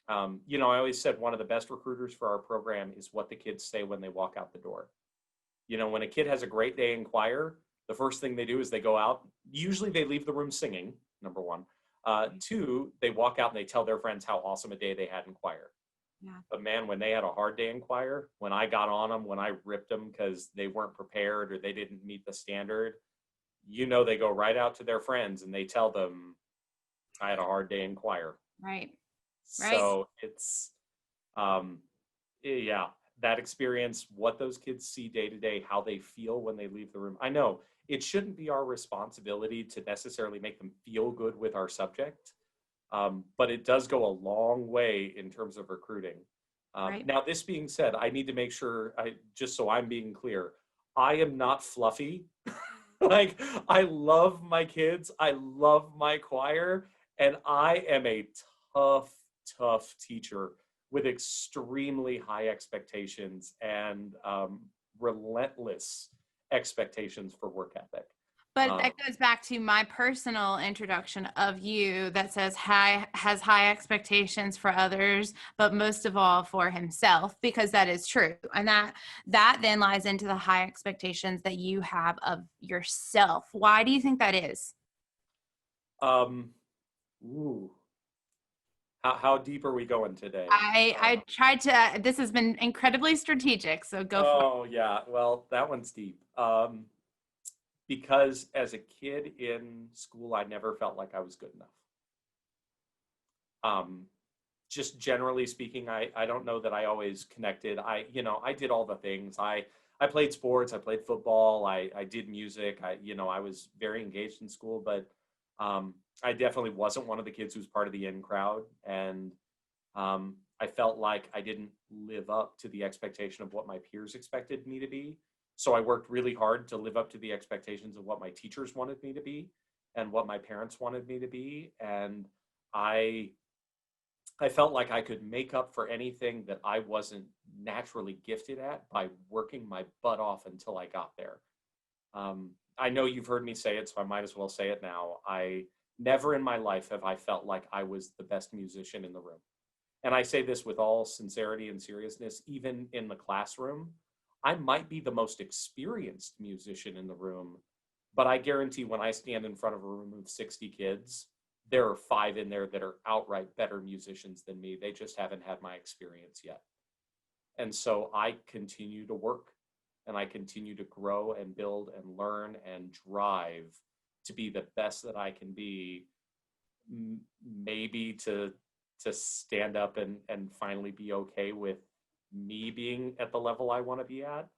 I always said one of the best recruiters for our program is what the kids say when they walk out the door. When a kid has a great day in choir, the first thing they do is they go out. Usually they leave the room singing, number one. Two, they walk out and they tell their friends how awesome a day they had in choir. Yeah. But man, when they had a hard day in choir, when I got on them, when I ripped them because they weren't prepared or they didn't meet the standard, they go right out to their friends and they tell them, I had a hard day in choir. Right. So it's, yeah, that experience, what those kids see day to day, how they feel when they leave the room. I know it shouldn't be our responsibility to necessarily make them feel good with our subject, but it does go a long way in terms of recruiting. Right. Now, this being said, I need to make sure, just so I'm being clear, I am not fluffy. Like, I love my kids, I love my choir, and I am a tough teacher with extremely high expectations and relentless expectations for work ethic. But that goes back to my personal introduction of you that says has high expectations for others, but most of all for himself, because that is true. And that then lies into the high expectations that you have of yourself. Why do you think that is? How deep are we going today? I tried to, this has been incredibly strategic, so go for it. Oh yeah, well, that one's deep. Because as a kid in school, I never felt like I was good enough. Just generally speaking, I don't know that I always connected. I did all the things. I played sports, I played football, I did music. I was very engaged in school, but I definitely wasn't one of the kids who was part of the in crowd. And I felt like I didn't live up to the expectation of what my peers expected me to be. So I worked really hard to live up to the expectations of what my teachers wanted me to be and what my parents wanted me to be. And I felt like I could make up for anything that I wasn't naturally gifted at by working my butt off until I got there. I know you've heard me say it, so I might as well say it now. I never in my life have I felt like I was the best musician in the room. And I say this with all sincerity and seriousness, even in the classroom. I might be the most experienced musician in the room, but I guarantee when I stand in front of a room of 60 kids, there are 5 in there that are outright better musicians than me. They just haven't had my experience yet. And so I continue to work and I continue to grow and build and learn and drive to be the best that I can be, maybe to stand up and finally be okay with me being at the level I want to be at.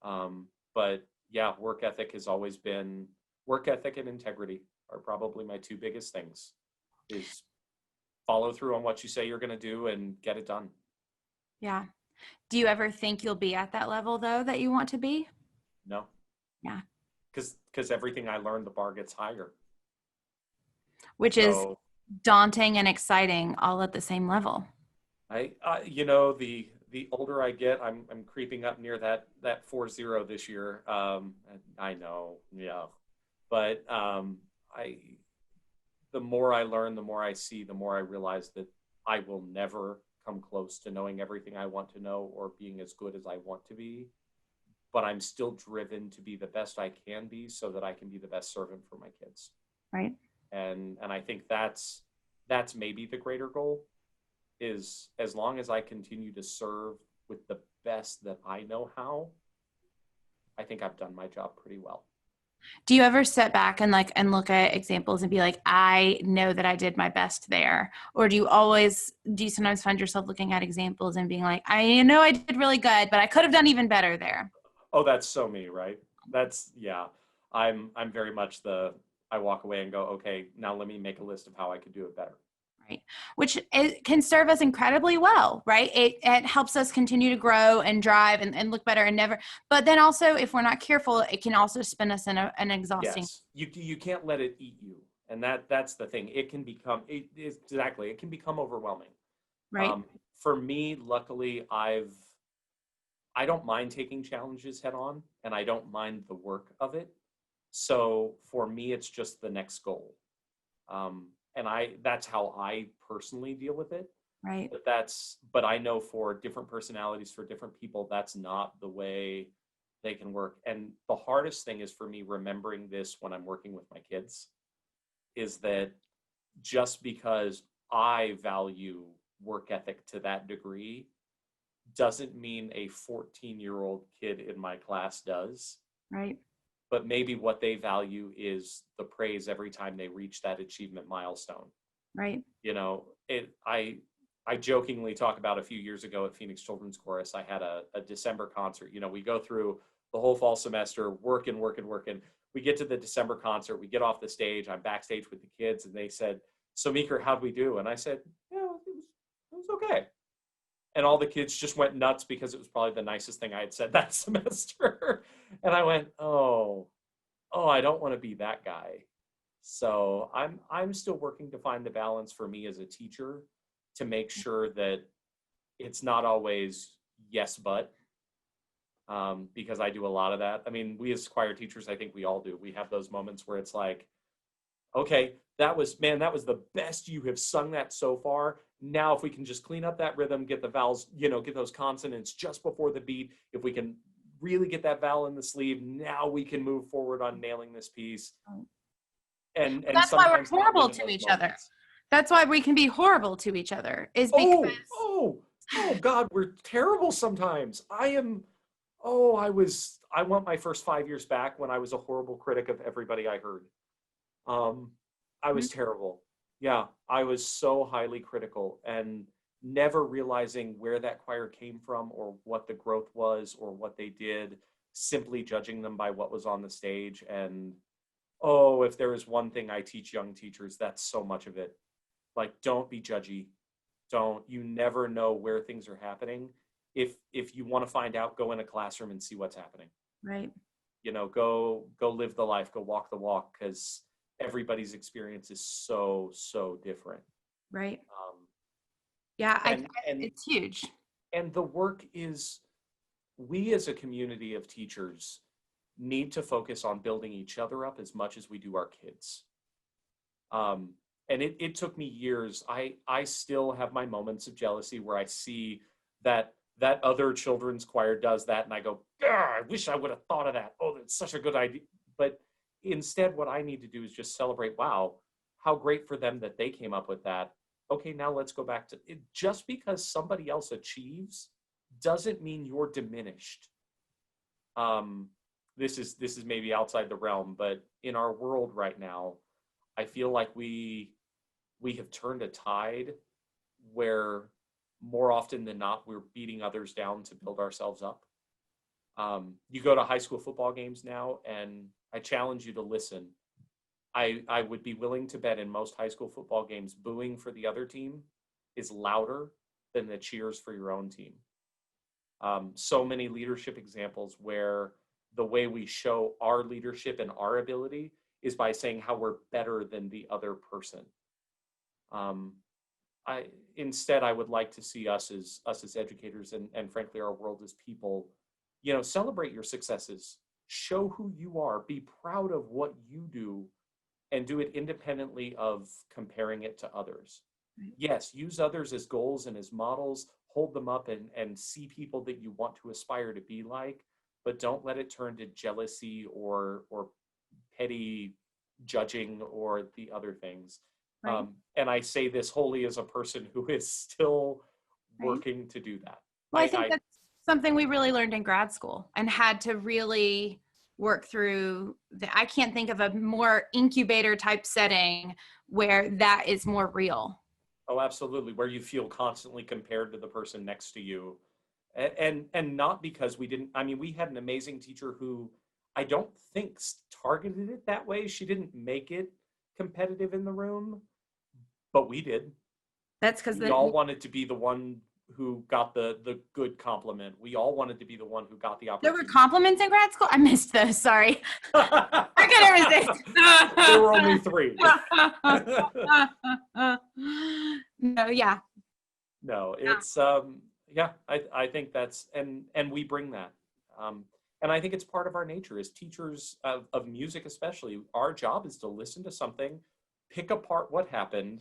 But yeah, work ethic and integrity are probably my 2 biggest things. Is follow through on what you say you're going to do and get it done. Yeah. Do you ever think you'll be at that level though that you want to be? No. Yeah. Because everything I learned, the bar gets higher. Which is daunting and exciting all at the same level. The older I get, I'm creeping up near that 4.0 this year. I know, yeah, but the more I learn, the more I see, the more I realize that I will never come close to knowing everything I want to know or being as good as I want to be. But I'm still driven to be the best I can be so that I can be the best servant for my kids. Right. And I think that's maybe the greater goal, is as long as I continue to serve with the best that I know how, I think I've done my job pretty well. Do you ever sit back and look at examples and be like, I know that I did my best there? Or do you sometimes find yourself looking at examples and being like, I know I did really good, but I could have done even better there? Oh, that's so me, right? That's, yeah. I'm very much I walk away and go, okay, now let me make a list of how I could do it better. Right. Which it can serve us incredibly well, right? It helps us continue to grow and drive and look better and never, but then also if we're not careful, it can also spin us in an exhausting. Yes. You can't let it eat you. And that's the thing. It can become, exactly, it can become overwhelming. Right. For me, luckily, I don't mind taking challenges head on, and I don't mind the work of it. So for me, it's just the next goal. And that's how I personally deal with it. Right. But I know for different personalities, for different people, that's not the way they can work. And the hardest thing is for me remembering this when I'm working with my kids, is that just because I value work ethic to that degree doesn't mean a 14-year-old kid in my class does. Right. But maybe what they value is the praise every time they reach that achievement milestone. Right. You know, I jokingly talk about a few years ago at Phoenix Children's Chorus, I had a December concert. You know, we go through the whole fall semester, working. We get to the December concert, we get off the stage, I'm backstage with the kids, and they said, "So Meeker, how'd we do?" And I said, "Yeah, it was okay." And all the kids just went nuts because it was probably the nicest thing I had said that semester. And I went, oh, I don't want to be that guy. So I'm still working to find the balance for me as a teacher to make sure that it's not always yes, but because I do a lot of that. I mean, we as choir teachers, I think we all do. We have those moments where it's like, okay, that was the best you have sung that so far. Now, if we can just clean up that rhythm, get the vowels, get those consonants just before the beat, if we can really get that vowel in the sleeve, now we can move forward on nailing this piece. And that's why we're horrible to each other. That's why we can be horrible to each other, is because oh God, we're terrible sometimes. I want my first 5 years back when I was a horrible critic of everybody I heard. I was terrible. Yeah, I was so highly critical and never realizing where that choir came from or what the growth was or what they did, simply judging them by what was on the stage. And if there is one thing I teach young teachers, that's so much of it. Like, don't be judgy. You never know where things are happening. If you want to find out, go in a classroom and see what's happening. Right. Go live the life, go walk the walk, because everybody's experience is so different. Right. Yeah, it's huge. And the work is, we as a community of teachers need to focus on building each other up as much as we do our kids. And it took me years. I still have my moments of jealousy where I see that other children's choir does that, and I go, I wish I would have thought of that. Oh, that's such a good idea. But instead, what I need to do is just celebrate, wow, how great for them that they came up with that. Okay, now let's go back to it. Just because somebody else achieves doesn't mean you're diminished. This is maybe outside the realm, but in our world right now, I feel like we have turned a tide where more often than not, we're beating others down to build ourselves up. You go to high school football games now, and I challenge you to listen. I would be willing to bet in most high school football games, booing for the other team is louder than the cheers for your own team. So many leadership examples where the way we show our leadership and our ability is by saying how we're better than the other person. Instead, I would like to see us as educators and frankly, our world as people, celebrate your successes, show who you are, be proud of what you do, and do it independently of comparing it to others. Right. Yes, use others as goals and as models, hold them up and see people that you want to aspire to be like, but don't let it turn to jealousy or petty judging or the other things. Right. And I say this wholly as a person who is still working to do that. Well, I think that's something we really learned in grad school and had to really work through. I can't think of a more incubator type setting where that is more real. Oh, absolutely. Where you feel constantly compared to the person next to you. And not because we didn't. I mean, we had an amazing teacher who I don't think targeted it that way. She didn't make it competitive in the room, but we did. That's because We all wanted to be the one who got the good compliment. We all wanted to be the one who got the there were opportunity. compliments in grad school. I missed those. Sorry. I couldn't resist. There were only 3. No, yeah. No, it's yeah, I think that's and we bring that. And I think it's part of our nature as teachers of music, especially. Our job is to listen to something, pick apart what happened,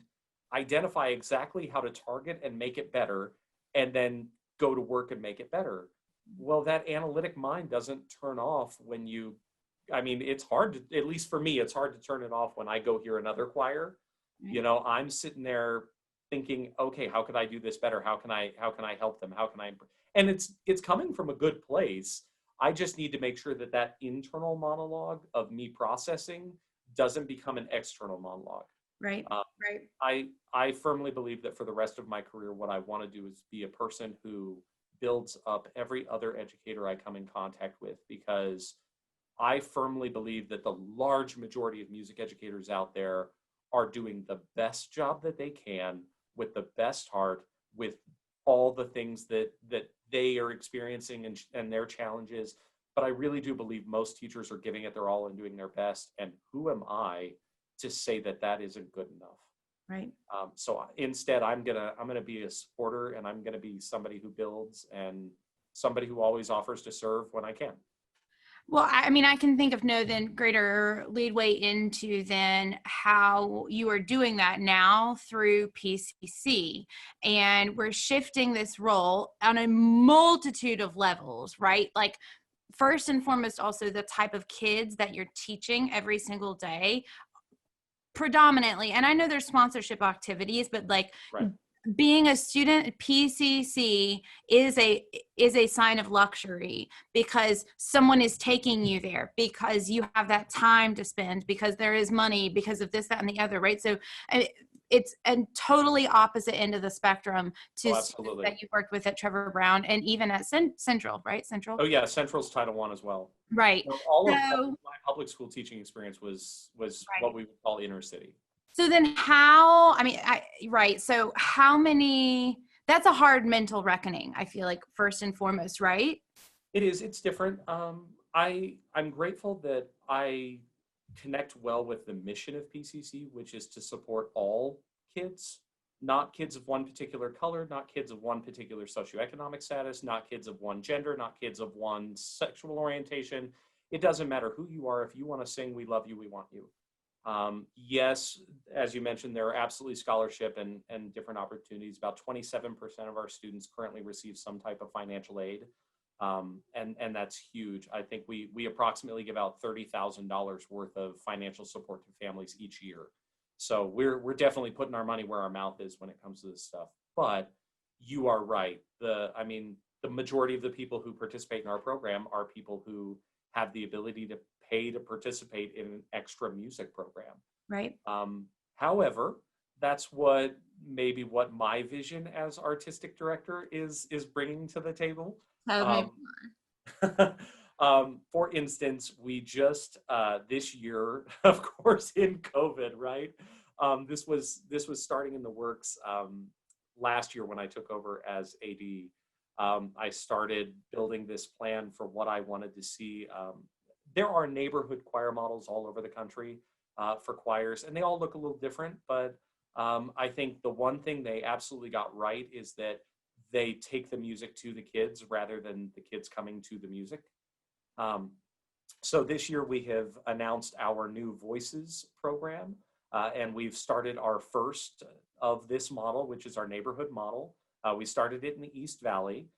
identify exactly how to target and make it better, and then go to work and make it better. Well, that analytic mind doesn't turn off when you, I mean, it's hard to, at least for me, it's hard to turn it off when I go hear another choir. You know, I'm sitting there thinking, okay, how could I do this better? How can I help them? How can I, and it's coming from a good place. I just need to make sure that that internal monologue of me processing doesn't become an external monologue. Right. Right. I firmly believe that for the rest of my career, what I want to do is be a person who builds up every other educator I come in contact with, because I firmly believe that the large majority of music educators out there are doing the best job that they can with the best heart, with all the things that they are experiencing and their challenges. But I really do believe most teachers are giving it their all and doing their best. And who am I to say that that isn't good enough? Right. So instead, I'm gonna be a supporter, and I'm gonna be somebody who builds and somebody who always offers to serve when I can. Well, I mean, I can think of no then greater leadway into than how you are doing that now through PCC. And we're shifting this role on a multitude of levels, right? Like, first and foremost, also the type of kids that you're teaching every single day, predominantly. And I know there's sponsorship activities, but like, Right. being a student at PCC is a sign of luxury, because someone is taking you there, because you have that time to spend, because there is money, because of this, that, and the other, right? So it's a totally opposite end of the spectrum to students that you've worked with at Trevor Brown and even at Central, right? Central. Oh yeah, Central's Title I as well. Right. So all of my public school teaching experience was Right. what we would call inner city. So then how, I mean, right. So how many, that's a hard mental reckoning, I feel like, first and foremost, right? It is, it's different. I'm grateful that I connect well with the mission of PCC, which is to support all kids, not kids of one particular color, not kids of one particular socioeconomic status, not kids of one gender, not kids of one sexual orientation. It doesn't matter who you are. If you want to sing, we love you, we want you. Yes, as you mentioned, there are absolutely scholarship and different opportunities. About 27% of our students currently receive some type of financial aid. And that's huge. I think we approximately give out $30,000 worth of financial support to families each year. So we're definitely putting our money where our mouth is when it comes to this stuff. But you are right. The majority of the people who participate in our program are people who have the ability to pay to participate in an extra music program. Right. However, that's what my vision as artistic director is bringing to the table. For instance, we just this year, of course, in COVID, right? This was starting in the works last year when I took over as AD. I started building this plan for what I wanted to see. There are neighborhood choir models all over the country for choirs, and they all look a little different, but I think the one thing they absolutely got right is that they take the music to the kids rather than the kids coming to the music. So this year we have announced our new Voices program, and we've started our first of this model, which is our neighborhood model. We started it in the East Valley.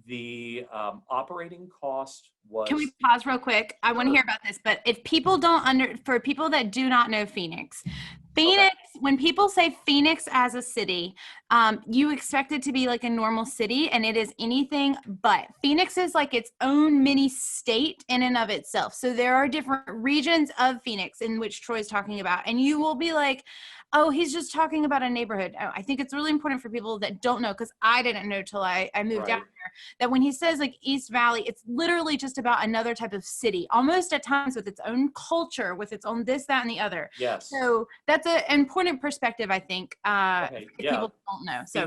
The operating cost was... Can we pause real quick? I want to hear about this, but if people for people that do not know Phoenix, okay. When people say Phoenix as a city, you expect it to be like a normal city, and it is anything but. Phoenix is like its own mini state in and of itself. So there are different regions of Phoenix in which Troy's talking about, and you will be like, oh, he's just talking about a neighborhood. I think it's really important for people that don't know, because I didn't know till I moved out here. that when he says like East Valley, it's literally just about another type of city, almost at times with its own culture, with its own this, that, and the other. Yes. So that's an important perspective, I think, Okay. if Yeah. people don't know. So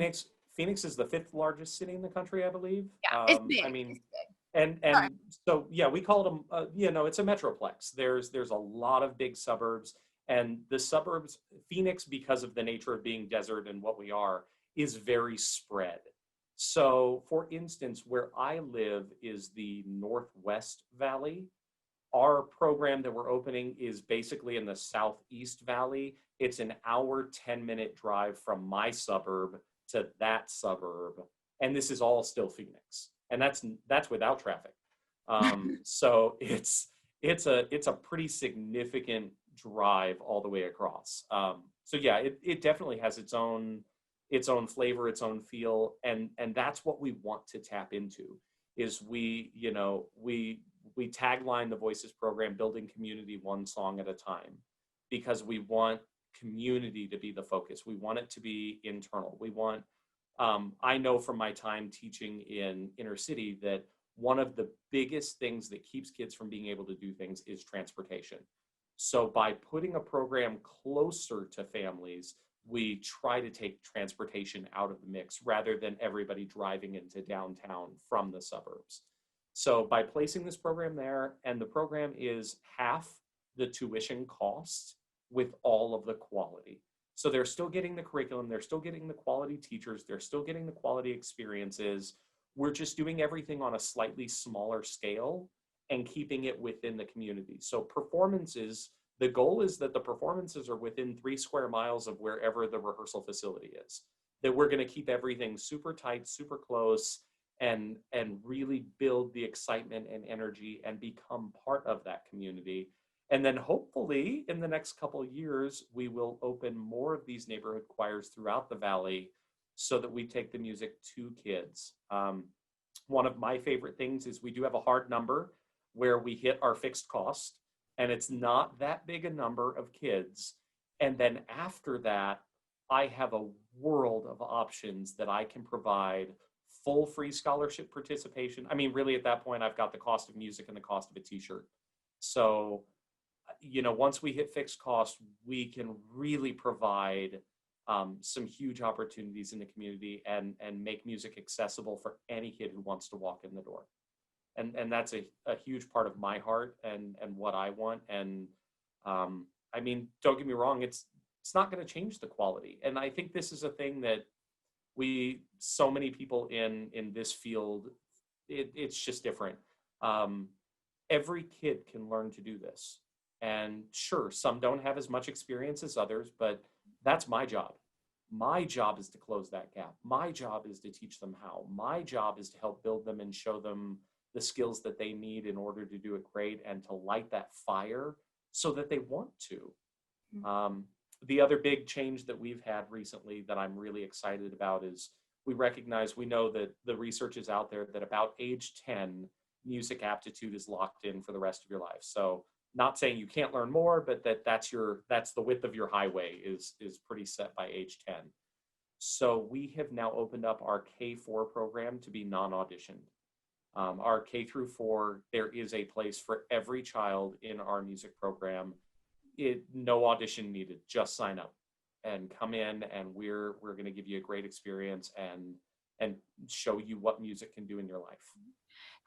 Phoenix is the 5th largest city in the country, I believe. yeah, it's big. I mean, It's big. and so yeah, we call them. It's a metroplex. There's a lot of big suburbs, and the suburbs, Phoenix, because of the nature of being desert and what we are, is very spread. So, for instance, where I live is the Northwest Valley. Our program that we're opening is basically in the Southeast Valley. It's an hour, 10-minute drive from my suburb to that suburb. And this is all still Phoenix. And that's without traffic. So it's a pretty significant drive all the way across. So yeah, it definitely has its own flavor, its own feel. And that's what we want to tap into is we tagline the Voices program, building community one song at a time, because we want community to be the focus. We want it to be internal. We want, I know from my time teaching in inner city that one of the biggest things that keeps kids from being able to do things is transportation. So by putting a program closer to families, we try to take transportation out of the mix rather than everybody driving into downtown from the suburbs. So by placing this program there, and the program is half the tuition cost with all of the quality. So they're still getting the curriculum, they're still getting the quality teachers, they're still getting the quality experiences. We're just doing everything on a slightly smaller scale and keeping it within the community. So performances, the goal is that the performances are within 3 square miles of wherever the rehearsal facility is. That we're going to keep everything super tight, super close, and really build the excitement and energy and become part of that community. And then hopefully in the next couple of years, we will open more of these neighborhood choirs throughout the valley so that we take the music to kids. One of my favorite things is we do have a hard number where we hit our fixed cost, and it's not that big a number of kids. And then after that, I have a world of options that I can provide full free scholarship participation. I mean, really at that point, I've got the cost of music and the cost of a t-shirt. So, once we hit fixed cost, we can really provide some huge opportunities in the community and make music accessible for any kid who wants to walk in the door. And that's a huge part of my heart and what I want. And I mean, don't get me wrong, it's not going to change the quality. And I think this is a thing that so many people in this field, it's just different. Every kid can learn to do this. And sure, some don't have as much experience as others, but that's my job. My job is to close that gap. My job is to teach them how. My job is to help build them and show them the skills that they need in order to do it great and to light that fire so that they want to. The other big change that we've had recently that I'm really excited about is we know that the research is out there that about age 10, music aptitude is locked in for the rest of your life. So not saying you can't learn more, but that's the width of your highway is pretty set by age 10. So we have now opened up our K4 program to be non-auditioned. Our K through 4, there is a place for every child in our music program. No audition needed, just sign up and come in, and we're going to give you a great experience and show you what music can do in your life.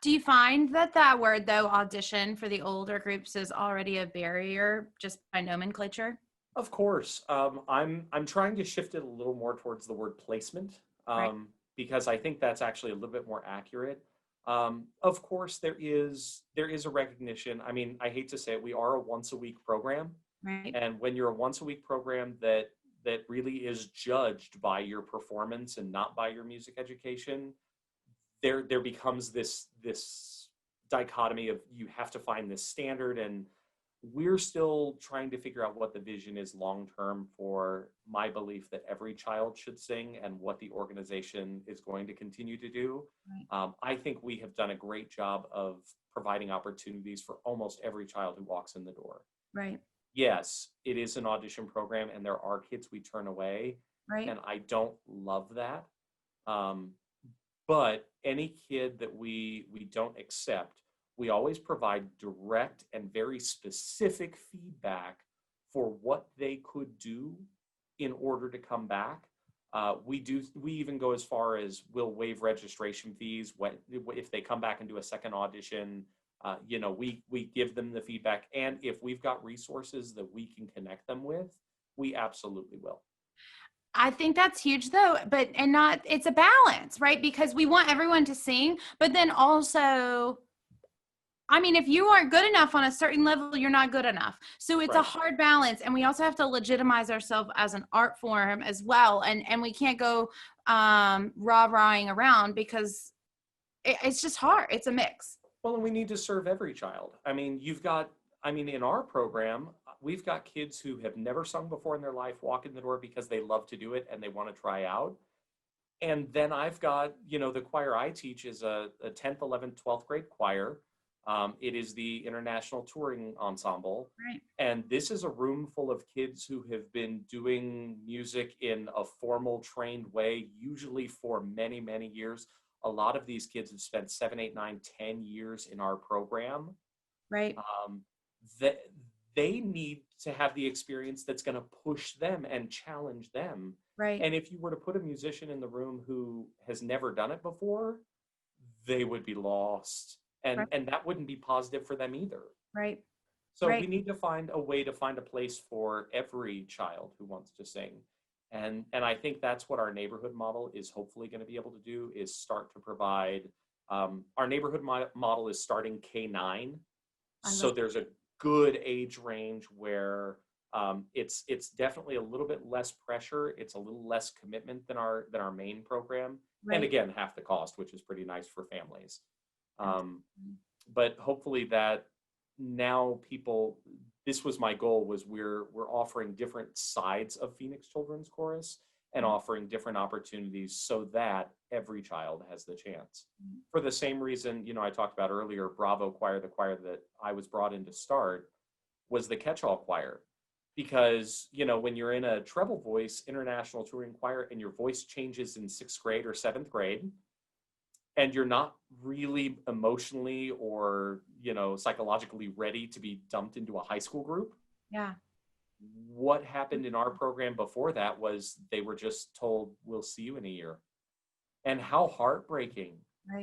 Do you find that word, though, audition, for the older groups is already a barrier just by nomenclature? Of course. I'm trying to shift it a little more towards the word placement, Right. because I think that's actually a little bit more accurate. Of course, there is a recognition. I mean, I hate to say it, we are a once-a-week program. Right. And when you're a once-a-week program that really is judged by your performance and not by your music education, there becomes this dichotomy of you have to find this standard, and we're still trying to figure out what the vision is long-term for my belief that every child should sing and what the organization is going to continue to do. Right. I think we have done a great job of providing opportunities for almost every child who walks in the door. Right. Yes, it is an audition program, and there are kids we turn away. Right. And I don't love that. But any kid that we don't accept, we always provide direct and very specific feedback for what they could do in order to come back. We even go as far as we'll waive registration fees if they come back and do a second audition. We give them the feedback, and if we've got resources that we can connect them with, we absolutely will. I think that's huge though, it's a balance, right? Because we want everyone to sing, but then also, I mean, if you aren't good enough on a certain level, you're not good enough. So it's a hard balance. And we also have to legitimize ourselves as an art form as well. And we can't go rah-rahing around because it's just hard. It's a mix. Well, and we need to serve every child. I mean, in our program, we've got kids who have never sung before in their life walk in the door because they love to do it and they want to try out. And then I've got, the choir I teach is a 10th, 11th, 12th grade choir. It is the International Touring Ensemble. Right. And this is a room full of kids who have been doing music in a formal, trained way, usually for many, many years. A lot of these kids have spent 7, 8, 9, 10 years in our program. Right. They need to have the experience that's going to push them and challenge them. Right. And if you were to put a musician in the room who has never done it before, they would be lost. And that wouldn't be positive for them either. Right. So we need to find a way to find a place for every child who wants to sing. And I think that's what our neighborhood model is hopefully going to be able to do, is start to provide, our neighborhood model is starting K-9. So there's a good age range where it's definitely a little bit less pressure. It's a little less commitment than our main program. Right. And again, half the cost, which is pretty nice for families. But hopefully that now this was my goal, was we're offering different sides of Phoenix Children's Chorus and offering different opportunities so that every child has the chance. For the same reason, I talked about earlier, Bravo Choir, the choir that I was brought in to start, was the catch-all choir. Because, when you're in a treble voice international touring choir and your voice changes in 6th grade or 7th grade, and you're not really emotionally or, psychologically ready to be dumped into a high school group. Yeah. What happened in our program before that was they were just told, we'll see you in a year. And how heartbreaking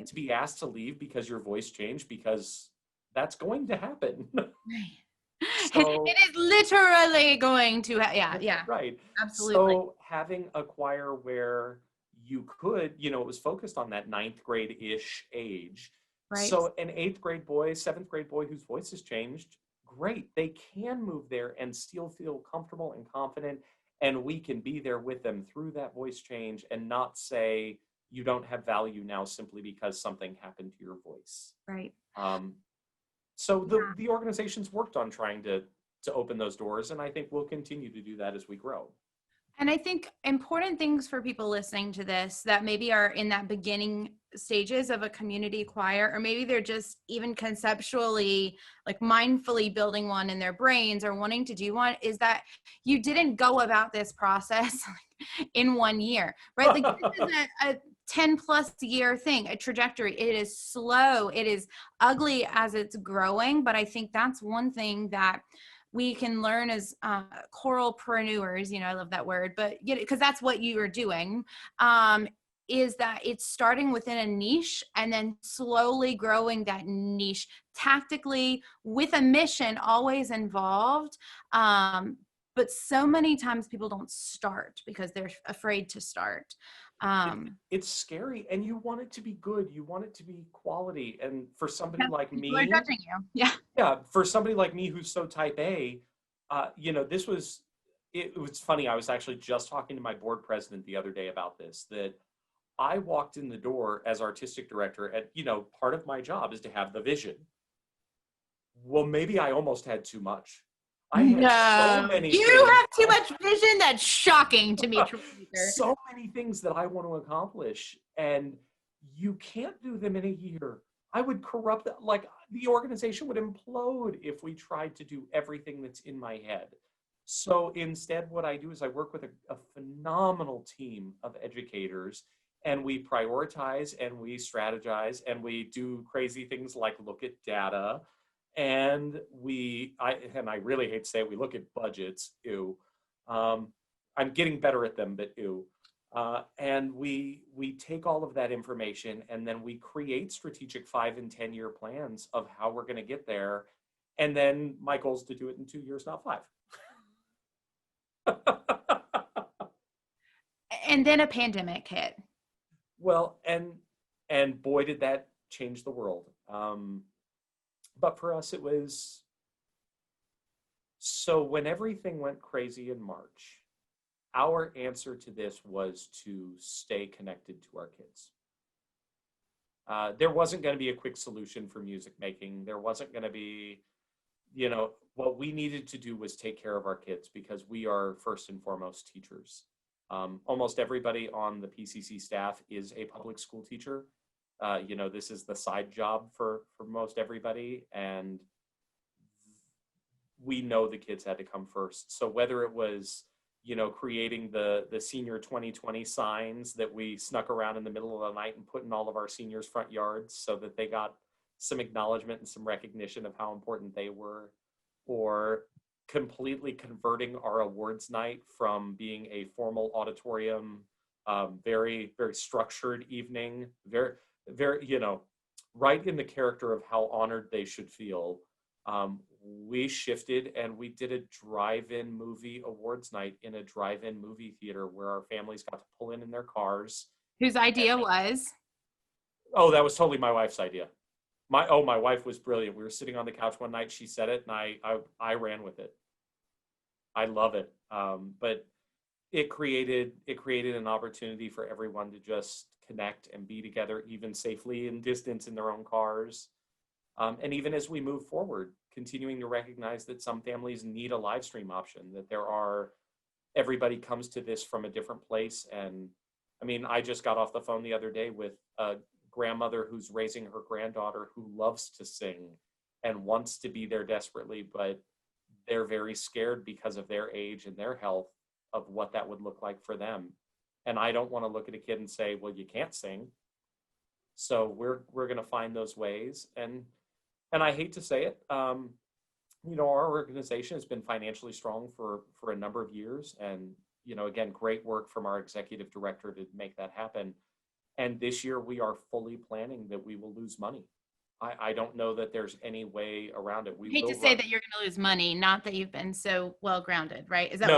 to be asked to leave because your voice changed, because that's going to happen. So, it is literally going to, yeah. Right. Absolutely. So having a choir where you could, it was focused on that 9th grade-ish age. Right. So an 8th grade boy, 7th grade boy whose voice has changed, great. They can move there and still feel comfortable and confident, and we can be there with them through that voice change and not say you don't have value now simply because something happened to your voice. Right. So the organization's worked on trying to open those doors, and I think we'll continue to do that as we grow. And I think important things for people listening to this that maybe are in that beginning stages of a community choir, or maybe they're just even conceptually, like mindfully building one in their brains or wanting to do one, is that you didn't go about this process in 1 year, right? Like this is a 10 plus year thing, a trajectory. It is slow. It is ugly as it's growing. But I think that's one thing that we can learn as choralpreneurs, I love that word, but because that's what you are doing, is that it's starting within a niche and then slowly growing that niche tactically with a mission always involved. But so many times people don't start because they're afraid to start. It's scary, and you want it to be good. You want it to be quality. And for somebody like me, people are judging you. Yeah. For somebody like me who's so type A, it was funny. I was actually just talking to my board president the other day about this, that I walked in the door as artistic director, and part of my job is to have the vision. Well, maybe I almost had too much. I had so many things. Have too much vision. That's shocking to me. So many things that I want to accomplish, and you can't do them in a year. I would corrupt, the organization would implode if we tried to do everything that's in my head. So instead, what I do is I work with a phenomenal team of educators, and we prioritize and we strategize and we do crazy things like look at data, and I really hate to say it, we look at budgets, ew. I'm getting better at them, but ew. And we take all of that information and then we create strategic 5 and 10-year plans of how we're going to get there. And then my goal is to do it in 2 years, not 5. And then a pandemic hit. Well, and boy, did that change the world. But for us, it was, so when everything went crazy in March, our answer to this was to stay connected to our kids. There wasn't going to be a quick solution for music making. There wasn't going to be, what we needed to do was take care of our kids because we are first and foremost teachers. Almost everybody on the PCC staff is a public school teacher. This is the side job for most everybody. And we know the kids had to come first. So whether it was, creating the senior 2020 signs that we snuck around in the middle of the night and put in all of our seniors' front yards so that they got some acknowledgement and some recognition of how important they were, or completely converting our awards night from being a formal auditorium, very, very structured evening, very, very, right in the character of how honored they should feel. We shifted and we did a drive-in movie awards night in a drive-in movie theater where our families got to pull in their cars. Whose idea was? Oh, that was totally my wife's idea. My wife was brilliant. We were sitting on the couch one night, she said it, and I ran with it. I love it. But it created an opportunity for everyone to just connect and be together, even safely in distance in their own cars. And even as we move forward, continuing to recognize that some families need a live stream option, that everybody comes to this from a different place. And I mean, I just got off the phone the other day with a grandmother who's raising her granddaughter who loves to sing and wants to be there desperately, but they're very scared because of their age and their health of what that would look like for them. And I don't want to look at a kid and say, well, you can't sing. So we're going to find those ways. And I hate to say it, our organization has been financially strong for a number of years. And, again, great work from our executive director to make that happen. And this year we are fully planning that we will lose money. I don't know that there's any way around it. I hate to say that you're going to lose money, not that you've been so well grounded, right? Is that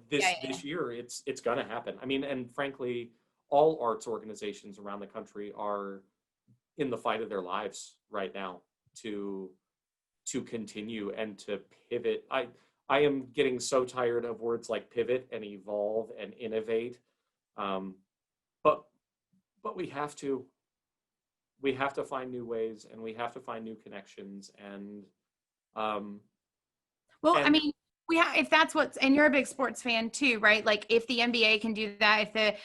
this year it's going to happen. I mean, and frankly, all arts organizations around the country are in the fight of their lives right now to continue and to pivot. I am getting so tired of words like pivot and evolve and innovate. But we have to find new ways and we have to find new connections. And I mean, if that's what's, and you're a big sports fan too, right? Like if the NBA can do that, if the,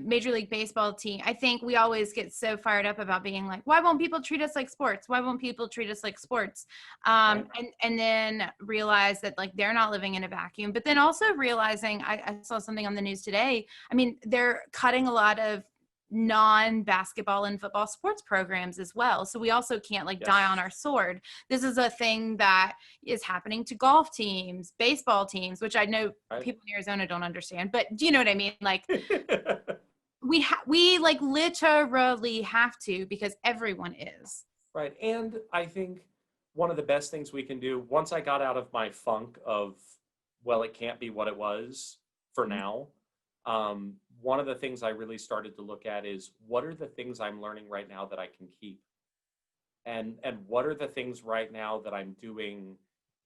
Major League Baseball team, I think we always get so fired up about being like, why won't people treat us like sports? Why won't people treat us like sports? Right. And then realize that like, they're not living in a vacuum, but then also realizing, I saw something on the news today. I mean, they're cutting a lot of non-basketball and football sports programs as well. So we also can't die on our sword. This is a thing that is happening to golf teams, baseball teams, which I know people in Arizona don't understand, but do you know what I mean? Like we literally have to, because everyone is. Right. And I think one of the best things we can do, once I got out of my funk of, well, it can't be what it was for now. One of the things I really started to look at is what are the things I'm learning right now that I can keep? And what are the things right now that I'm doing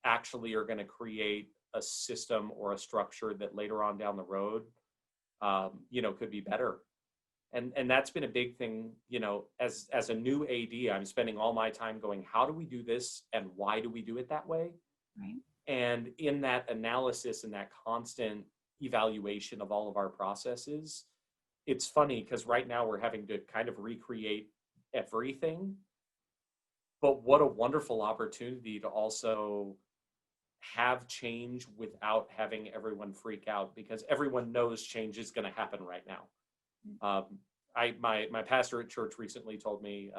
actually are going to create a system or a structure that later on down the road, could be better. And that's been a big thing, as a new AD, I'm spending all my time going, how do we do this? And why do we do it that way? Right. And in that analysis and that constant evaluation of all of our processes, it's funny because right now we're having to kind of recreate everything, but what a wonderful opportunity to also have change without having everyone freak out, because everyone knows change is going to happen right now. my pastor at church recently told me,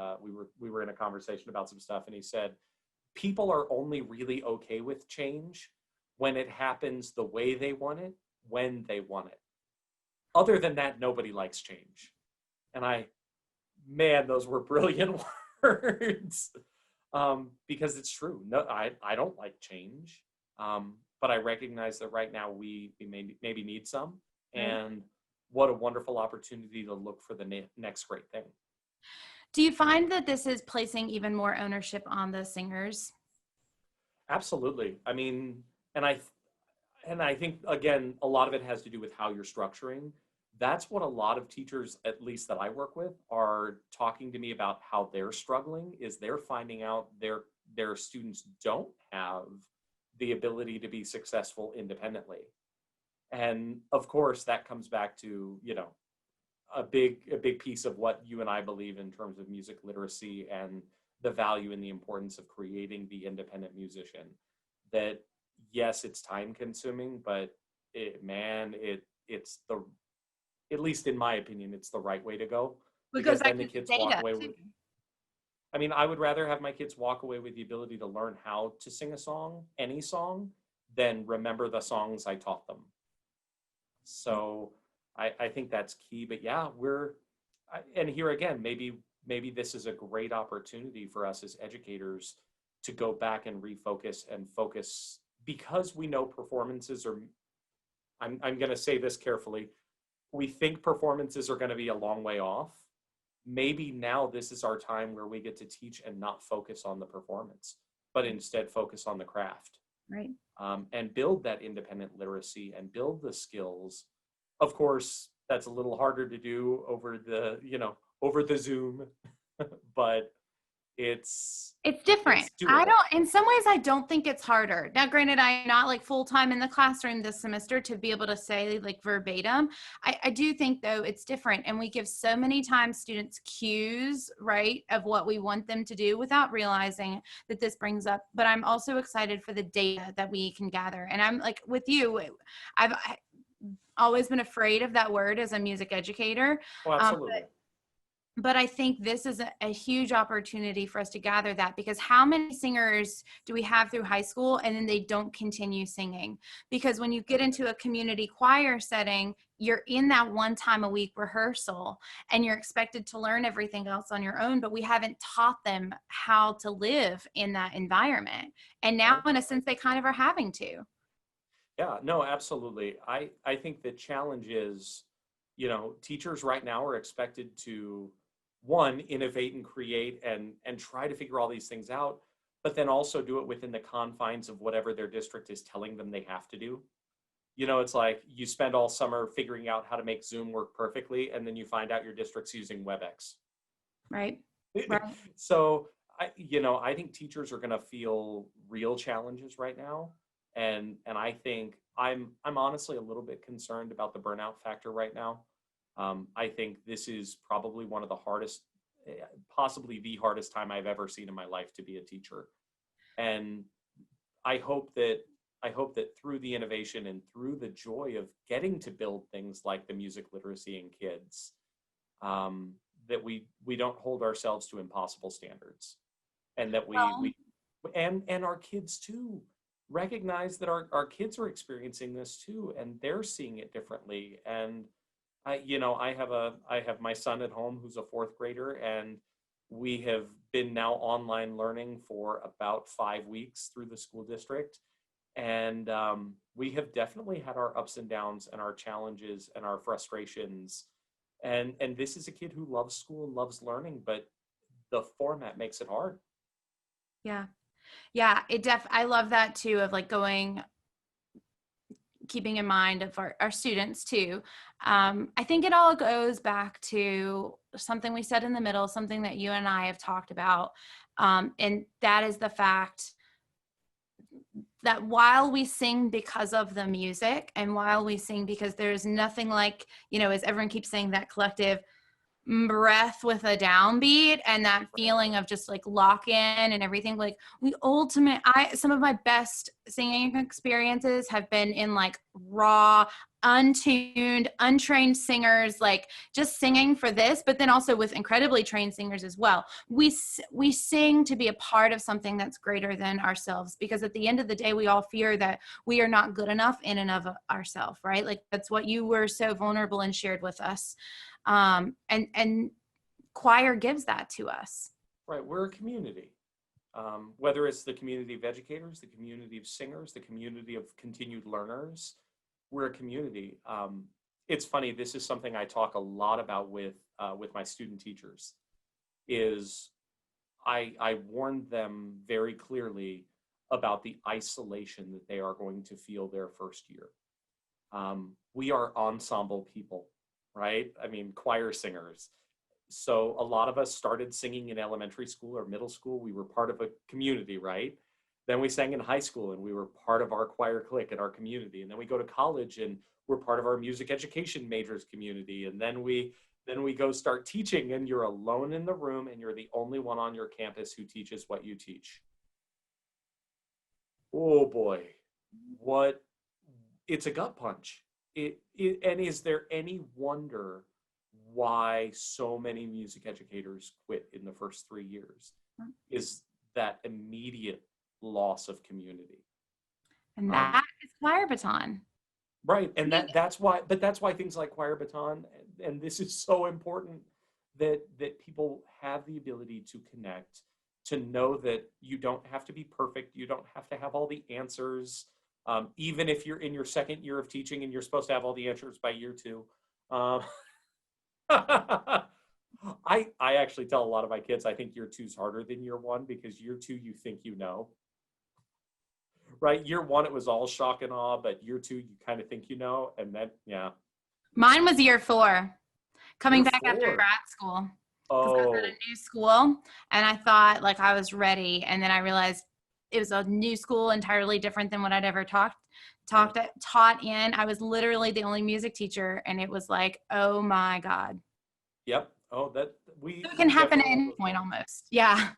we were in a conversation about some stuff, and he said, people are only really okay with change when it happens the way they want it, when they want it. Other than that, nobody likes change. And man, those were brilliant words. Because it's true. No, I don't like change. But I recognize that right now we maybe need some. Right. And what a wonderful opportunity to look for the next great thing. Do you find that this is placing even more ownership on the singers? Absolutely. I mean, and I think, again, a lot of it has to do with how you're structuring. That's what a lot of teachers, at least that I work with, are talking to me about how they're struggling, is they're finding out their students don't have the ability to be successful independently. And of course, that comes back to, a big piece of what you and I believe in terms of music literacy and the value and the importance of creating the independent musician. That yes, it's time consuming, but it's the, at least in my opinion, it's the right way to go. Because then the kids walk away with, I mean, I would rather have my kids walk away with the ability to learn how to sing a song, any song, than remember the songs I taught them. So I think that's key. But yeah, and here again, maybe this is a great opportunity for us as educators to go back and refocus and focus, because we know performances are, I'm going to say this carefully, we think performances are going to be a long way off. Maybe now this is our time where we get to teach and not focus on the performance, but instead focus on the craft. Right. And build that independent literacy and build the skills. Of course, that's a little harder to do over the Zoom, but it's different. In some ways, I don't think it's harder. Now, granted, I'm not like full-time in the classroom this semester to be able to say like verbatim. I do think though it's different, and we give so many times students cues, right, of what we want them to do without realizing that this brings up. But I'm also excited for the data that we can gather. And I'm like with you, I've always been afraid of that word as a music educator. Oh, absolutely. But I think this is a huge opportunity for us to gather that, because how many singers do we have through high school and then they don't continue singing? Because when you get into a community choir setting, you're in that one time a week rehearsal and you're expected to learn everything else on your own, but we haven't taught them how to live in that environment. And now in a sense, they kind of are having to. Yeah, no, absolutely. I think the challenge is, teachers right now are expected to, one, innovate and create and try to figure all these things out, but then also do it within the confines of whatever their district is telling them they have to do. It's like you spend all summer figuring out how to make Zoom work perfectly, and then you find out your district's using WebEx. Right. So I think teachers are going to feel real challenges right now. And I think I'm honestly a little bit concerned about the burnout factor right now. I think this is probably one of the hardest, possibly the hardest time I've ever seen in my life to be a teacher. And I hope that through the innovation and through the joy of getting to build things like the music literacy in kids, that we don't hold ourselves to impossible standards, and that and our kids too recognize that our kids are experiencing this too, and they're seeing it differently. And I have my son at home who's a fourth grader, and we have been now online learning for about 5 weeks through the school district. And we have definitely had our ups and downs and our challenges and our frustrations. And this is a kid who loves school and loves learning, but the format makes it hard. Yeah. Yeah, I love that too, of like keeping in mind of our students too. I think it all goes back to something we said in the middle, something that you and I have talked about. And that is the fact that while we sing because of the music, and while we sing because there's nothing like, as everyone keeps saying, that collective breath with a downbeat, and that feeling of just like lock in and everything. Like some of my best singing experiences have been in like raw, untuned, untrained singers, like just singing for this, but then also with incredibly trained singers as well. We sing to be a part of something that's greater than ourselves, because at the end of the day, we all fear that we are not good enough in and of ourselves, right? Like that's what you were so vulnerable and shared with us. And choir gives that to us. Right, we're a community. Whether it's the community of educators, the community of singers, the community of continued learners, we're a community. It's funny, this is something I talk a lot about with my student teachers, is I warned them very clearly about the isolation that they are going to feel their first year. We are ensemble people, right? I mean, choir singers. So a lot of us started singing in elementary school or middle school. We were part of a community, right? Then we sang in high school and we were part of our choir clique in our community. And then we go to college and we're part of our music education majors community. And then we go start teaching, and you're alone in the room and you're the only one on your campus who teaches what you teach. Oh boy, it's a gut punch. And is there any wonder why so many music educators quit in the first 3 years? Is that immediate loss of community. And that is choir baton. Right, and that's why things like choir baton, and this is so important, that people have the ability to connect, to know that you don't have to be perfect, you don't have to have all the answers, even if you're in your second year of teaching and you're supposed to have all the answers by year 2. I actually tell a lot of my kids, I think year 2 is harder than year 1, because year 2 you think you know. Right, year 1 it was all shock and awe, but year 2 you kind of think you know, and then yeah. Mine was year 4, coming Year back 4. after grad school. Because I was at Oh, a new school, and I thought like I was ready, and then I realized it was a new school, entirely different than what I'd ever taught in. I was literally the only music teacher, and it was like, oh my God. yep. Oh, that It can happen at definitely have any those point moments. almost. Yeah.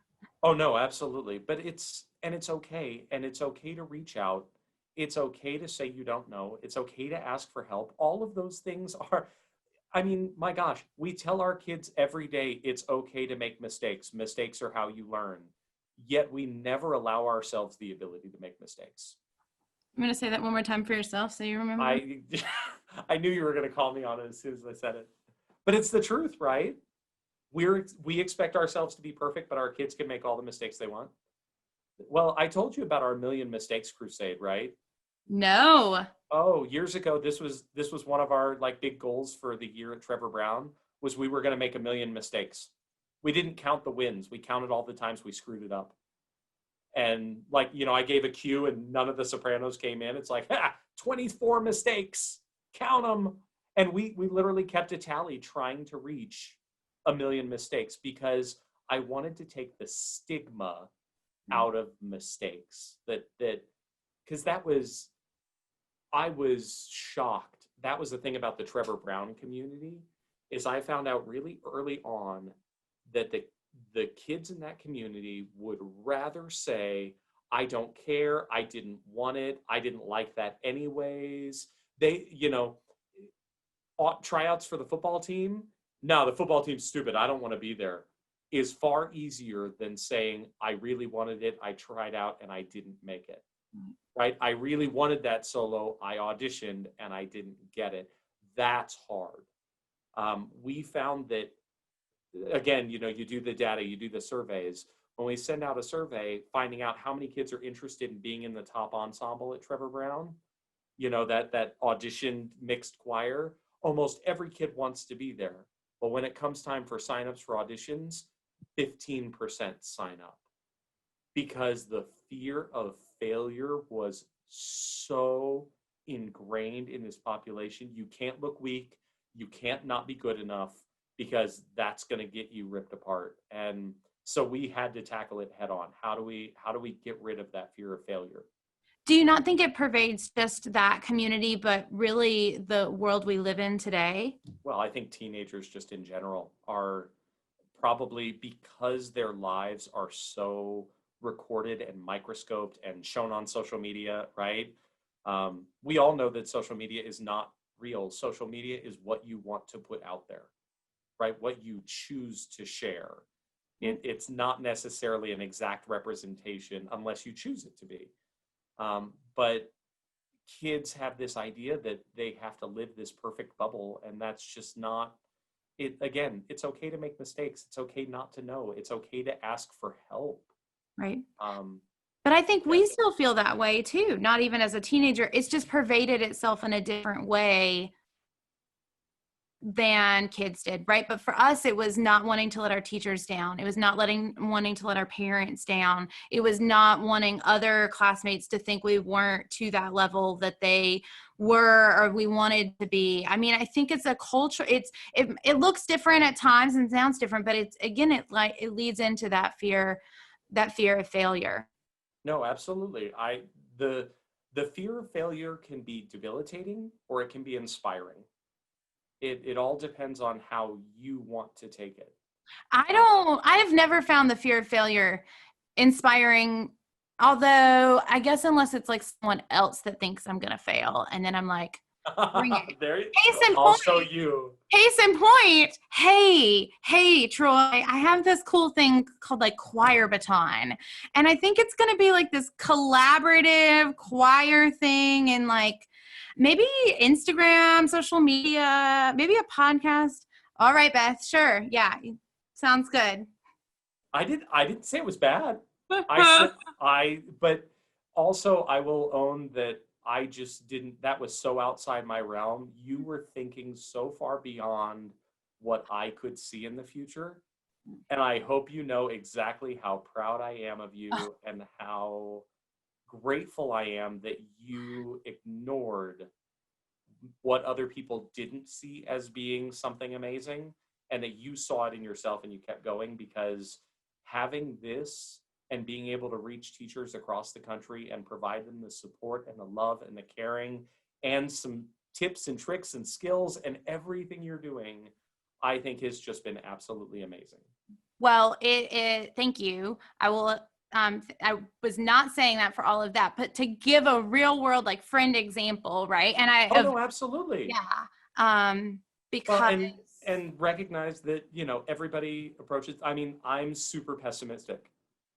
Oh no, absolutely. But it's okay, and it's okay to reach out. It's okay to say you don't know. It's okay to ask for help. All of those things are, I mean, my gosh, we tell our kids every day it's okay to make mistakes. Mistakes are how you learn. Yet we never allow ourselves the ability to make mistakes. I'm going to say that one more time for yourself so you remember. I I knew you were going to call me on it as soon as I said it. But it's the truth, right? We expect ourselves to be perfect, but our kids can make all the mistakes they want. Well, I told you about our Million Mistakes Crusade, right? No. Oh, years ago, this was one of our like big goals for the year at Trevor Brown, was we were going to make 1,000,000 mistakes. We didn't count the wins. We counted all the times we screwed it up. And like, I gave a cue and none of the sopranos came in. It's like, 24 mistakes, count them. And we literally kept a tally trying to reach 1,000,000 mistakes, because I wanted to take the stigma out of mistakes, because I was shocked. That was the thing about the Trevor Brown community, is I found out really early on that the kids in that community would rather say, I don't care, I didn't want it, I didn't like that anyways. They, tryouts for the football team, no, the football team's stupid, I don't want to be there, is far easier than saying, I really wanted it, I tried out and I didn't make it. Right? I really wanted that solo, I auditioned and I didn't get it. That's hard. We found that, again, you do the data, you do the surveys. When we send out a survey, finding out how many kids are interested in being in the top ensemble at Trevor Brown, that auditioned mixed choir, almost every kid wants to be there. But when it comes time for signups for auditions, 15% sign up, because the fear of failure was so ingrained in this population. You can't look weak, you can't not be good enough, because that's going to get you ripped apart. And so we had to tackle it head on. How do we get rid of that fear of failure? Do you not think it pervades just that community, but really the world we live in today? Well, I think teenagers just in general are probably, because their lives are so recorded and microscoped and shown on social media, right? We all know that social media is not real. Social media is what you want to put out there, right? What you choose to share. It's not necessarily an exact representation unless you choose it to be. But kids have this idea that they have to live this perfect bubble, and that's just not it. Again, it's okay to make mistakes. It's okay not to know. It's okay to ask for help. Right. Um, But I think yeah. we still feel that way too, not even as a teenager. It's just pervaded itself in a different way than kids did, right? But for us, it was not wanting to let our teachers down. It was not wanting to let our parents down. It was not wanting other classmates to think we weren't to that level that they were or we wanted to be. I mean, I think it's a culture. It looks different at times and sounds different, but it's, again, it leads into that fear of failure. No, absolutely. The fear of failure can be debilitating or it can be inspiring. It all depends on how you want to take it. I've never found the fear of failure inspiring, although I guess unless it's like someone else that thinks I'm going to fail. And then I'm like, bring it. I'll show you. Case in point, hey, Troy, I have this cool thing called like choir baton. And I think it's going to be like this collaborative choir thing and like maybe Instagram, social media, maybe a podcast. All right, Beth, sure. Yeah, sounds good. I didn't say it was bad. But also I will own that I just didn't, that was so outside my realm. You were thinking so far beyond what I could see in the future. And I hope you know exactly how proud I am of you and how grateful I am that you ignored what other people didn't see as being something amazing and that you saw it in yourself and you kept going, because having this and being able to reach teachers across the country and provide them the support and the love and the caring and some tips and tricks and skills and everything you're doing, I think has just been absolutely amazing. Well, thank you. I will, I was not saying that for all of that, but to give a real world, like friend example, right? And no, absolutely. Yeah. Because. Well, and recognize that, everybody approaches, I mean, I'm super pessimistic.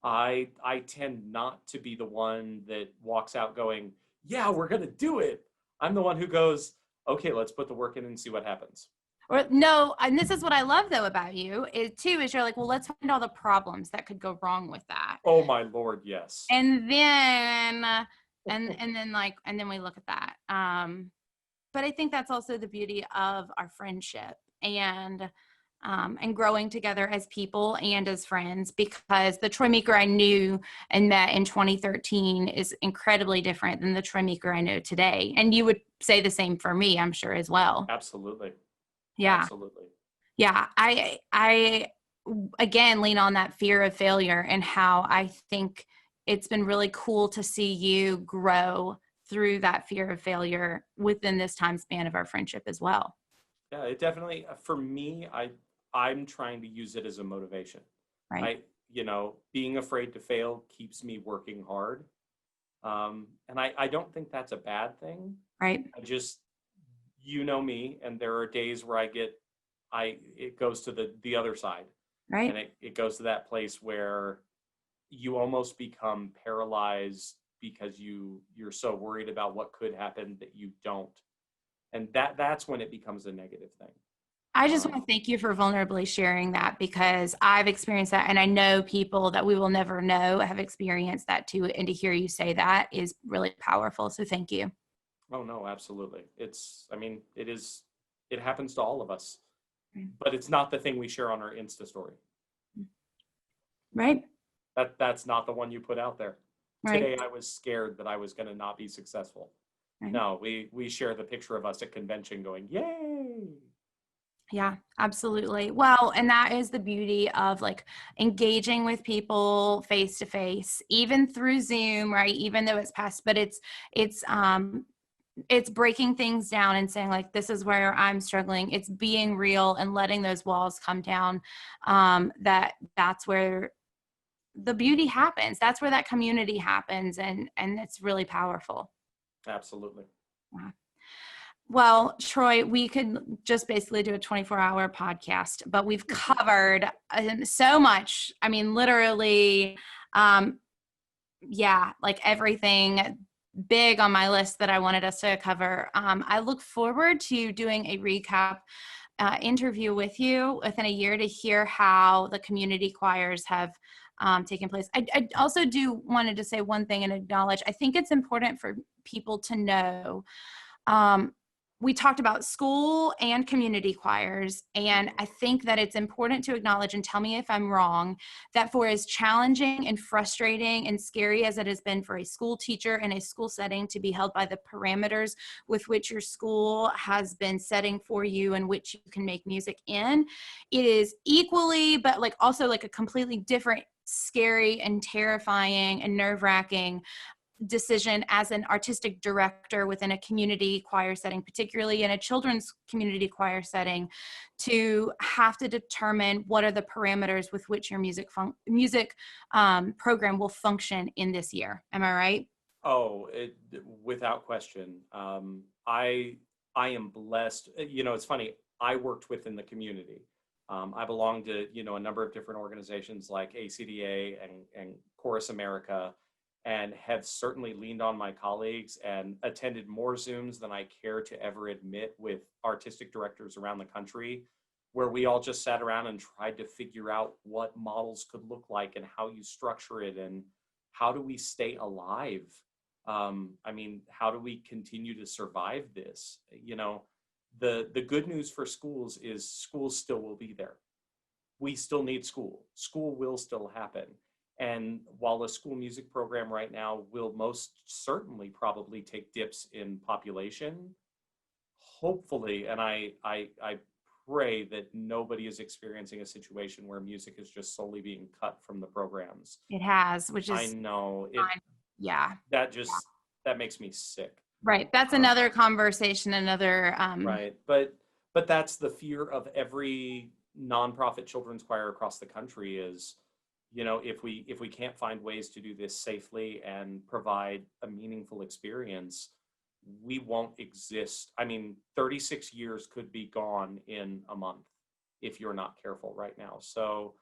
I tend not to be the one that walks out going, yeah, we're going to do it. I'm the one who goes, okay, let's put the work in and see what happens. Or no, and this is what I love though about you is you're like, well, let's find all the problems that could go wrong with that. Oh my Lord, yes. And then, and then we look at that. But I think that's also the beauty of our friendship and growing together as people and as friends, because the Troy Meeker I knew and met in 2013 is incredibly different than the Troy Meeker I know today. And you would say the same for me, I'm sure, as well. Absolutely. Yeah. Absolutely. Yeah. I again lean on that fear of failure and how I think it's been really cool to see you grow through that fear of failure within this time span of our friendship as well. Yeah, it definitely, for me, I'm trying to use it as a motivation. Right. Being afraid to fail keeps me working hard. And I don't think that's a bad thing. Right. I just, me, and there are days where it goes to the other side. Right. And it goes to that place where you almost become paralyzed because you're so worried about what could happen that you don't. And that's when it becomes a negative thing. I just want to thank you for vulnerably sharing that, because I've experienced that. And I know people that we will never know have experienced that too. And to hear you say that is really powerful. So thank you. Oh, no, absolutely. It happens to all of us, but it's not the thing we share on our Insta story. Right. That's not the one you put out there. Right. Today, I was scared that I was going to not be successful. Right. No, we share the picture of us at convention going, yay. Yeah, absolutely. Well, and that is the beauty of like engaging with people face to face, even through Zoom, right? Even though it's past, but it's breaking things down and saying like, this is where I'm struggling. It's being real and letting those walls come down. That's where the beauty happens. That's where that community happens. And it's really powerful. Absolutely. Yeah. Well, Troy, we could just basically do a 24-hour podcast, but we've covered so much. I mean, literally, um, yeah, like everything big on my list that I wanted us to cover. I look forward to doing a recap interview with you within a year to hear how the community choirs have taken place. I also do wanted to say one thing and acknowledge, I think it's important for people to know um, we talked about school and community choirs, and I think that it's important to acknowledge, and tell me if I'm wrong, that for as challenging and frustrating and scary as it has been for a school teacher in a school setting to be held by the parameters with which your school has been setting for you and which you can make music in, it is equally, but like also like a completely different, scary and terrifying and nerve-wracking decision as an artistic director within a community choir setting, particularly in a children's community choir setting, to have to determine what are the parameters with which your music program will function in this year. Am I right? Oh, without question. I am blessed. It's funny. I worked within the community. I belong to a number of different organizations like ACDA and Chorus America, and have certainly leaned on my colleagues and attended more Zooms than I care to ever admit with artistic directors around the country, where we all just sat around and tried to figure out what models could look like and how you structure it and how do we stay alive. I mean, how do we continue to survive this? The good news for schools is schools still will be there. We still need school. School will still happen. And while the school music program right now will most certainly probably take dips in population, hopefully, and I pray that nobody is experiencing a situation where music is just solely being cut from the programs. It has, which I is know it. fine. Yeah. That makes me sick. Right. That's another conversation, another Right. But that's the fear of every nonprofit children's choir across the country is, if we can't find ways to do this safely and provide a meaningful experience, we won't exist. I mean, 36 years could be gone in a month if you're not careful right now. So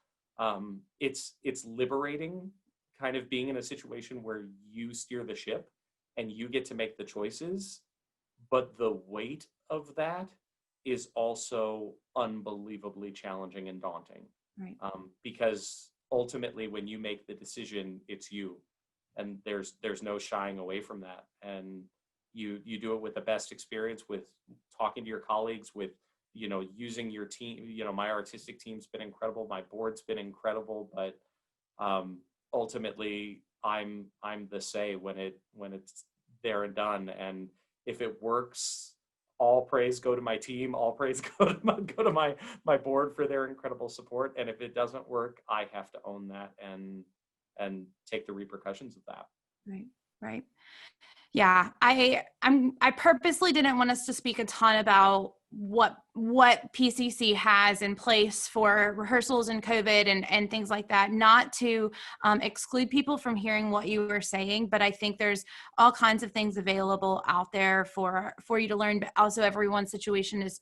it's liberating kind of being in a situation where you steer the ship and you get to make the choices, but the weight of that is also unbelievably challenging and daunting. right. Because ultimately, when you make the decision, it's you, and there's no shying away from that. And you do it with the best experience, with talking to your colleagues, with using your team. My artistic team's been incredible, my board's been incredible, but ultimately, I'm the say when it's there and done. And if it works, all praise go to my team, all praise go to my board for their incredible support. And if it doesn't work, I have to own that and take the repercussions of that. Right. Right. Yeah, I purposely didn't want us to speak a ton about what PCC has in place for rehearsals and COVID and things like that, not to exclude people from hearing what you were saying, but I think there's all kinds of things available out there for you to learn, but also everyone's situation is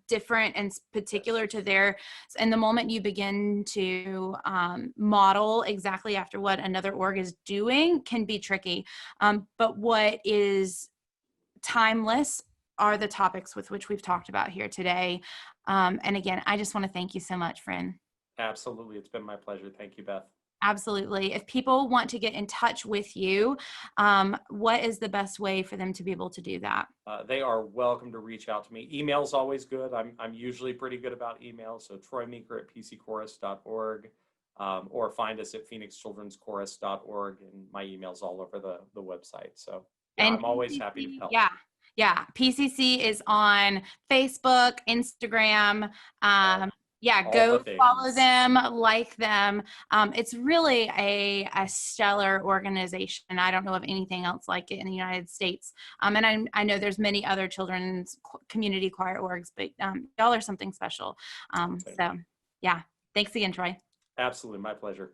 different and particular to their, and the moment you begin to model exactly after what another org is doing can be tricky. But what is timeless are the topics with which we've talked about here today. And again, I just want to thank you so much, friend. Absolutely. It's been my pleasure. Thank you, Beth. Absolutely. If people want to get in touch with you, what is the best way for them to be able to do that? They are welcome to reach out to me. Email's always good. I'm usually pretty good about email. So Troy Meeker at pcchorus.org, or find us at phoenixchildrenschorus.org, and my email's all over the website. So yeah, I'm always happy to help. Yeah. Yeah, PCC is on Facebook, Instagram. Yeah, All go the follow things. them, like them. It's really a stellar organization. I don't know of anything else like it in the United States. And I know there's many other children's community choir orgs, but y'all are something special. So yeah, thanks again, Troy. Absolutely, my pleasure.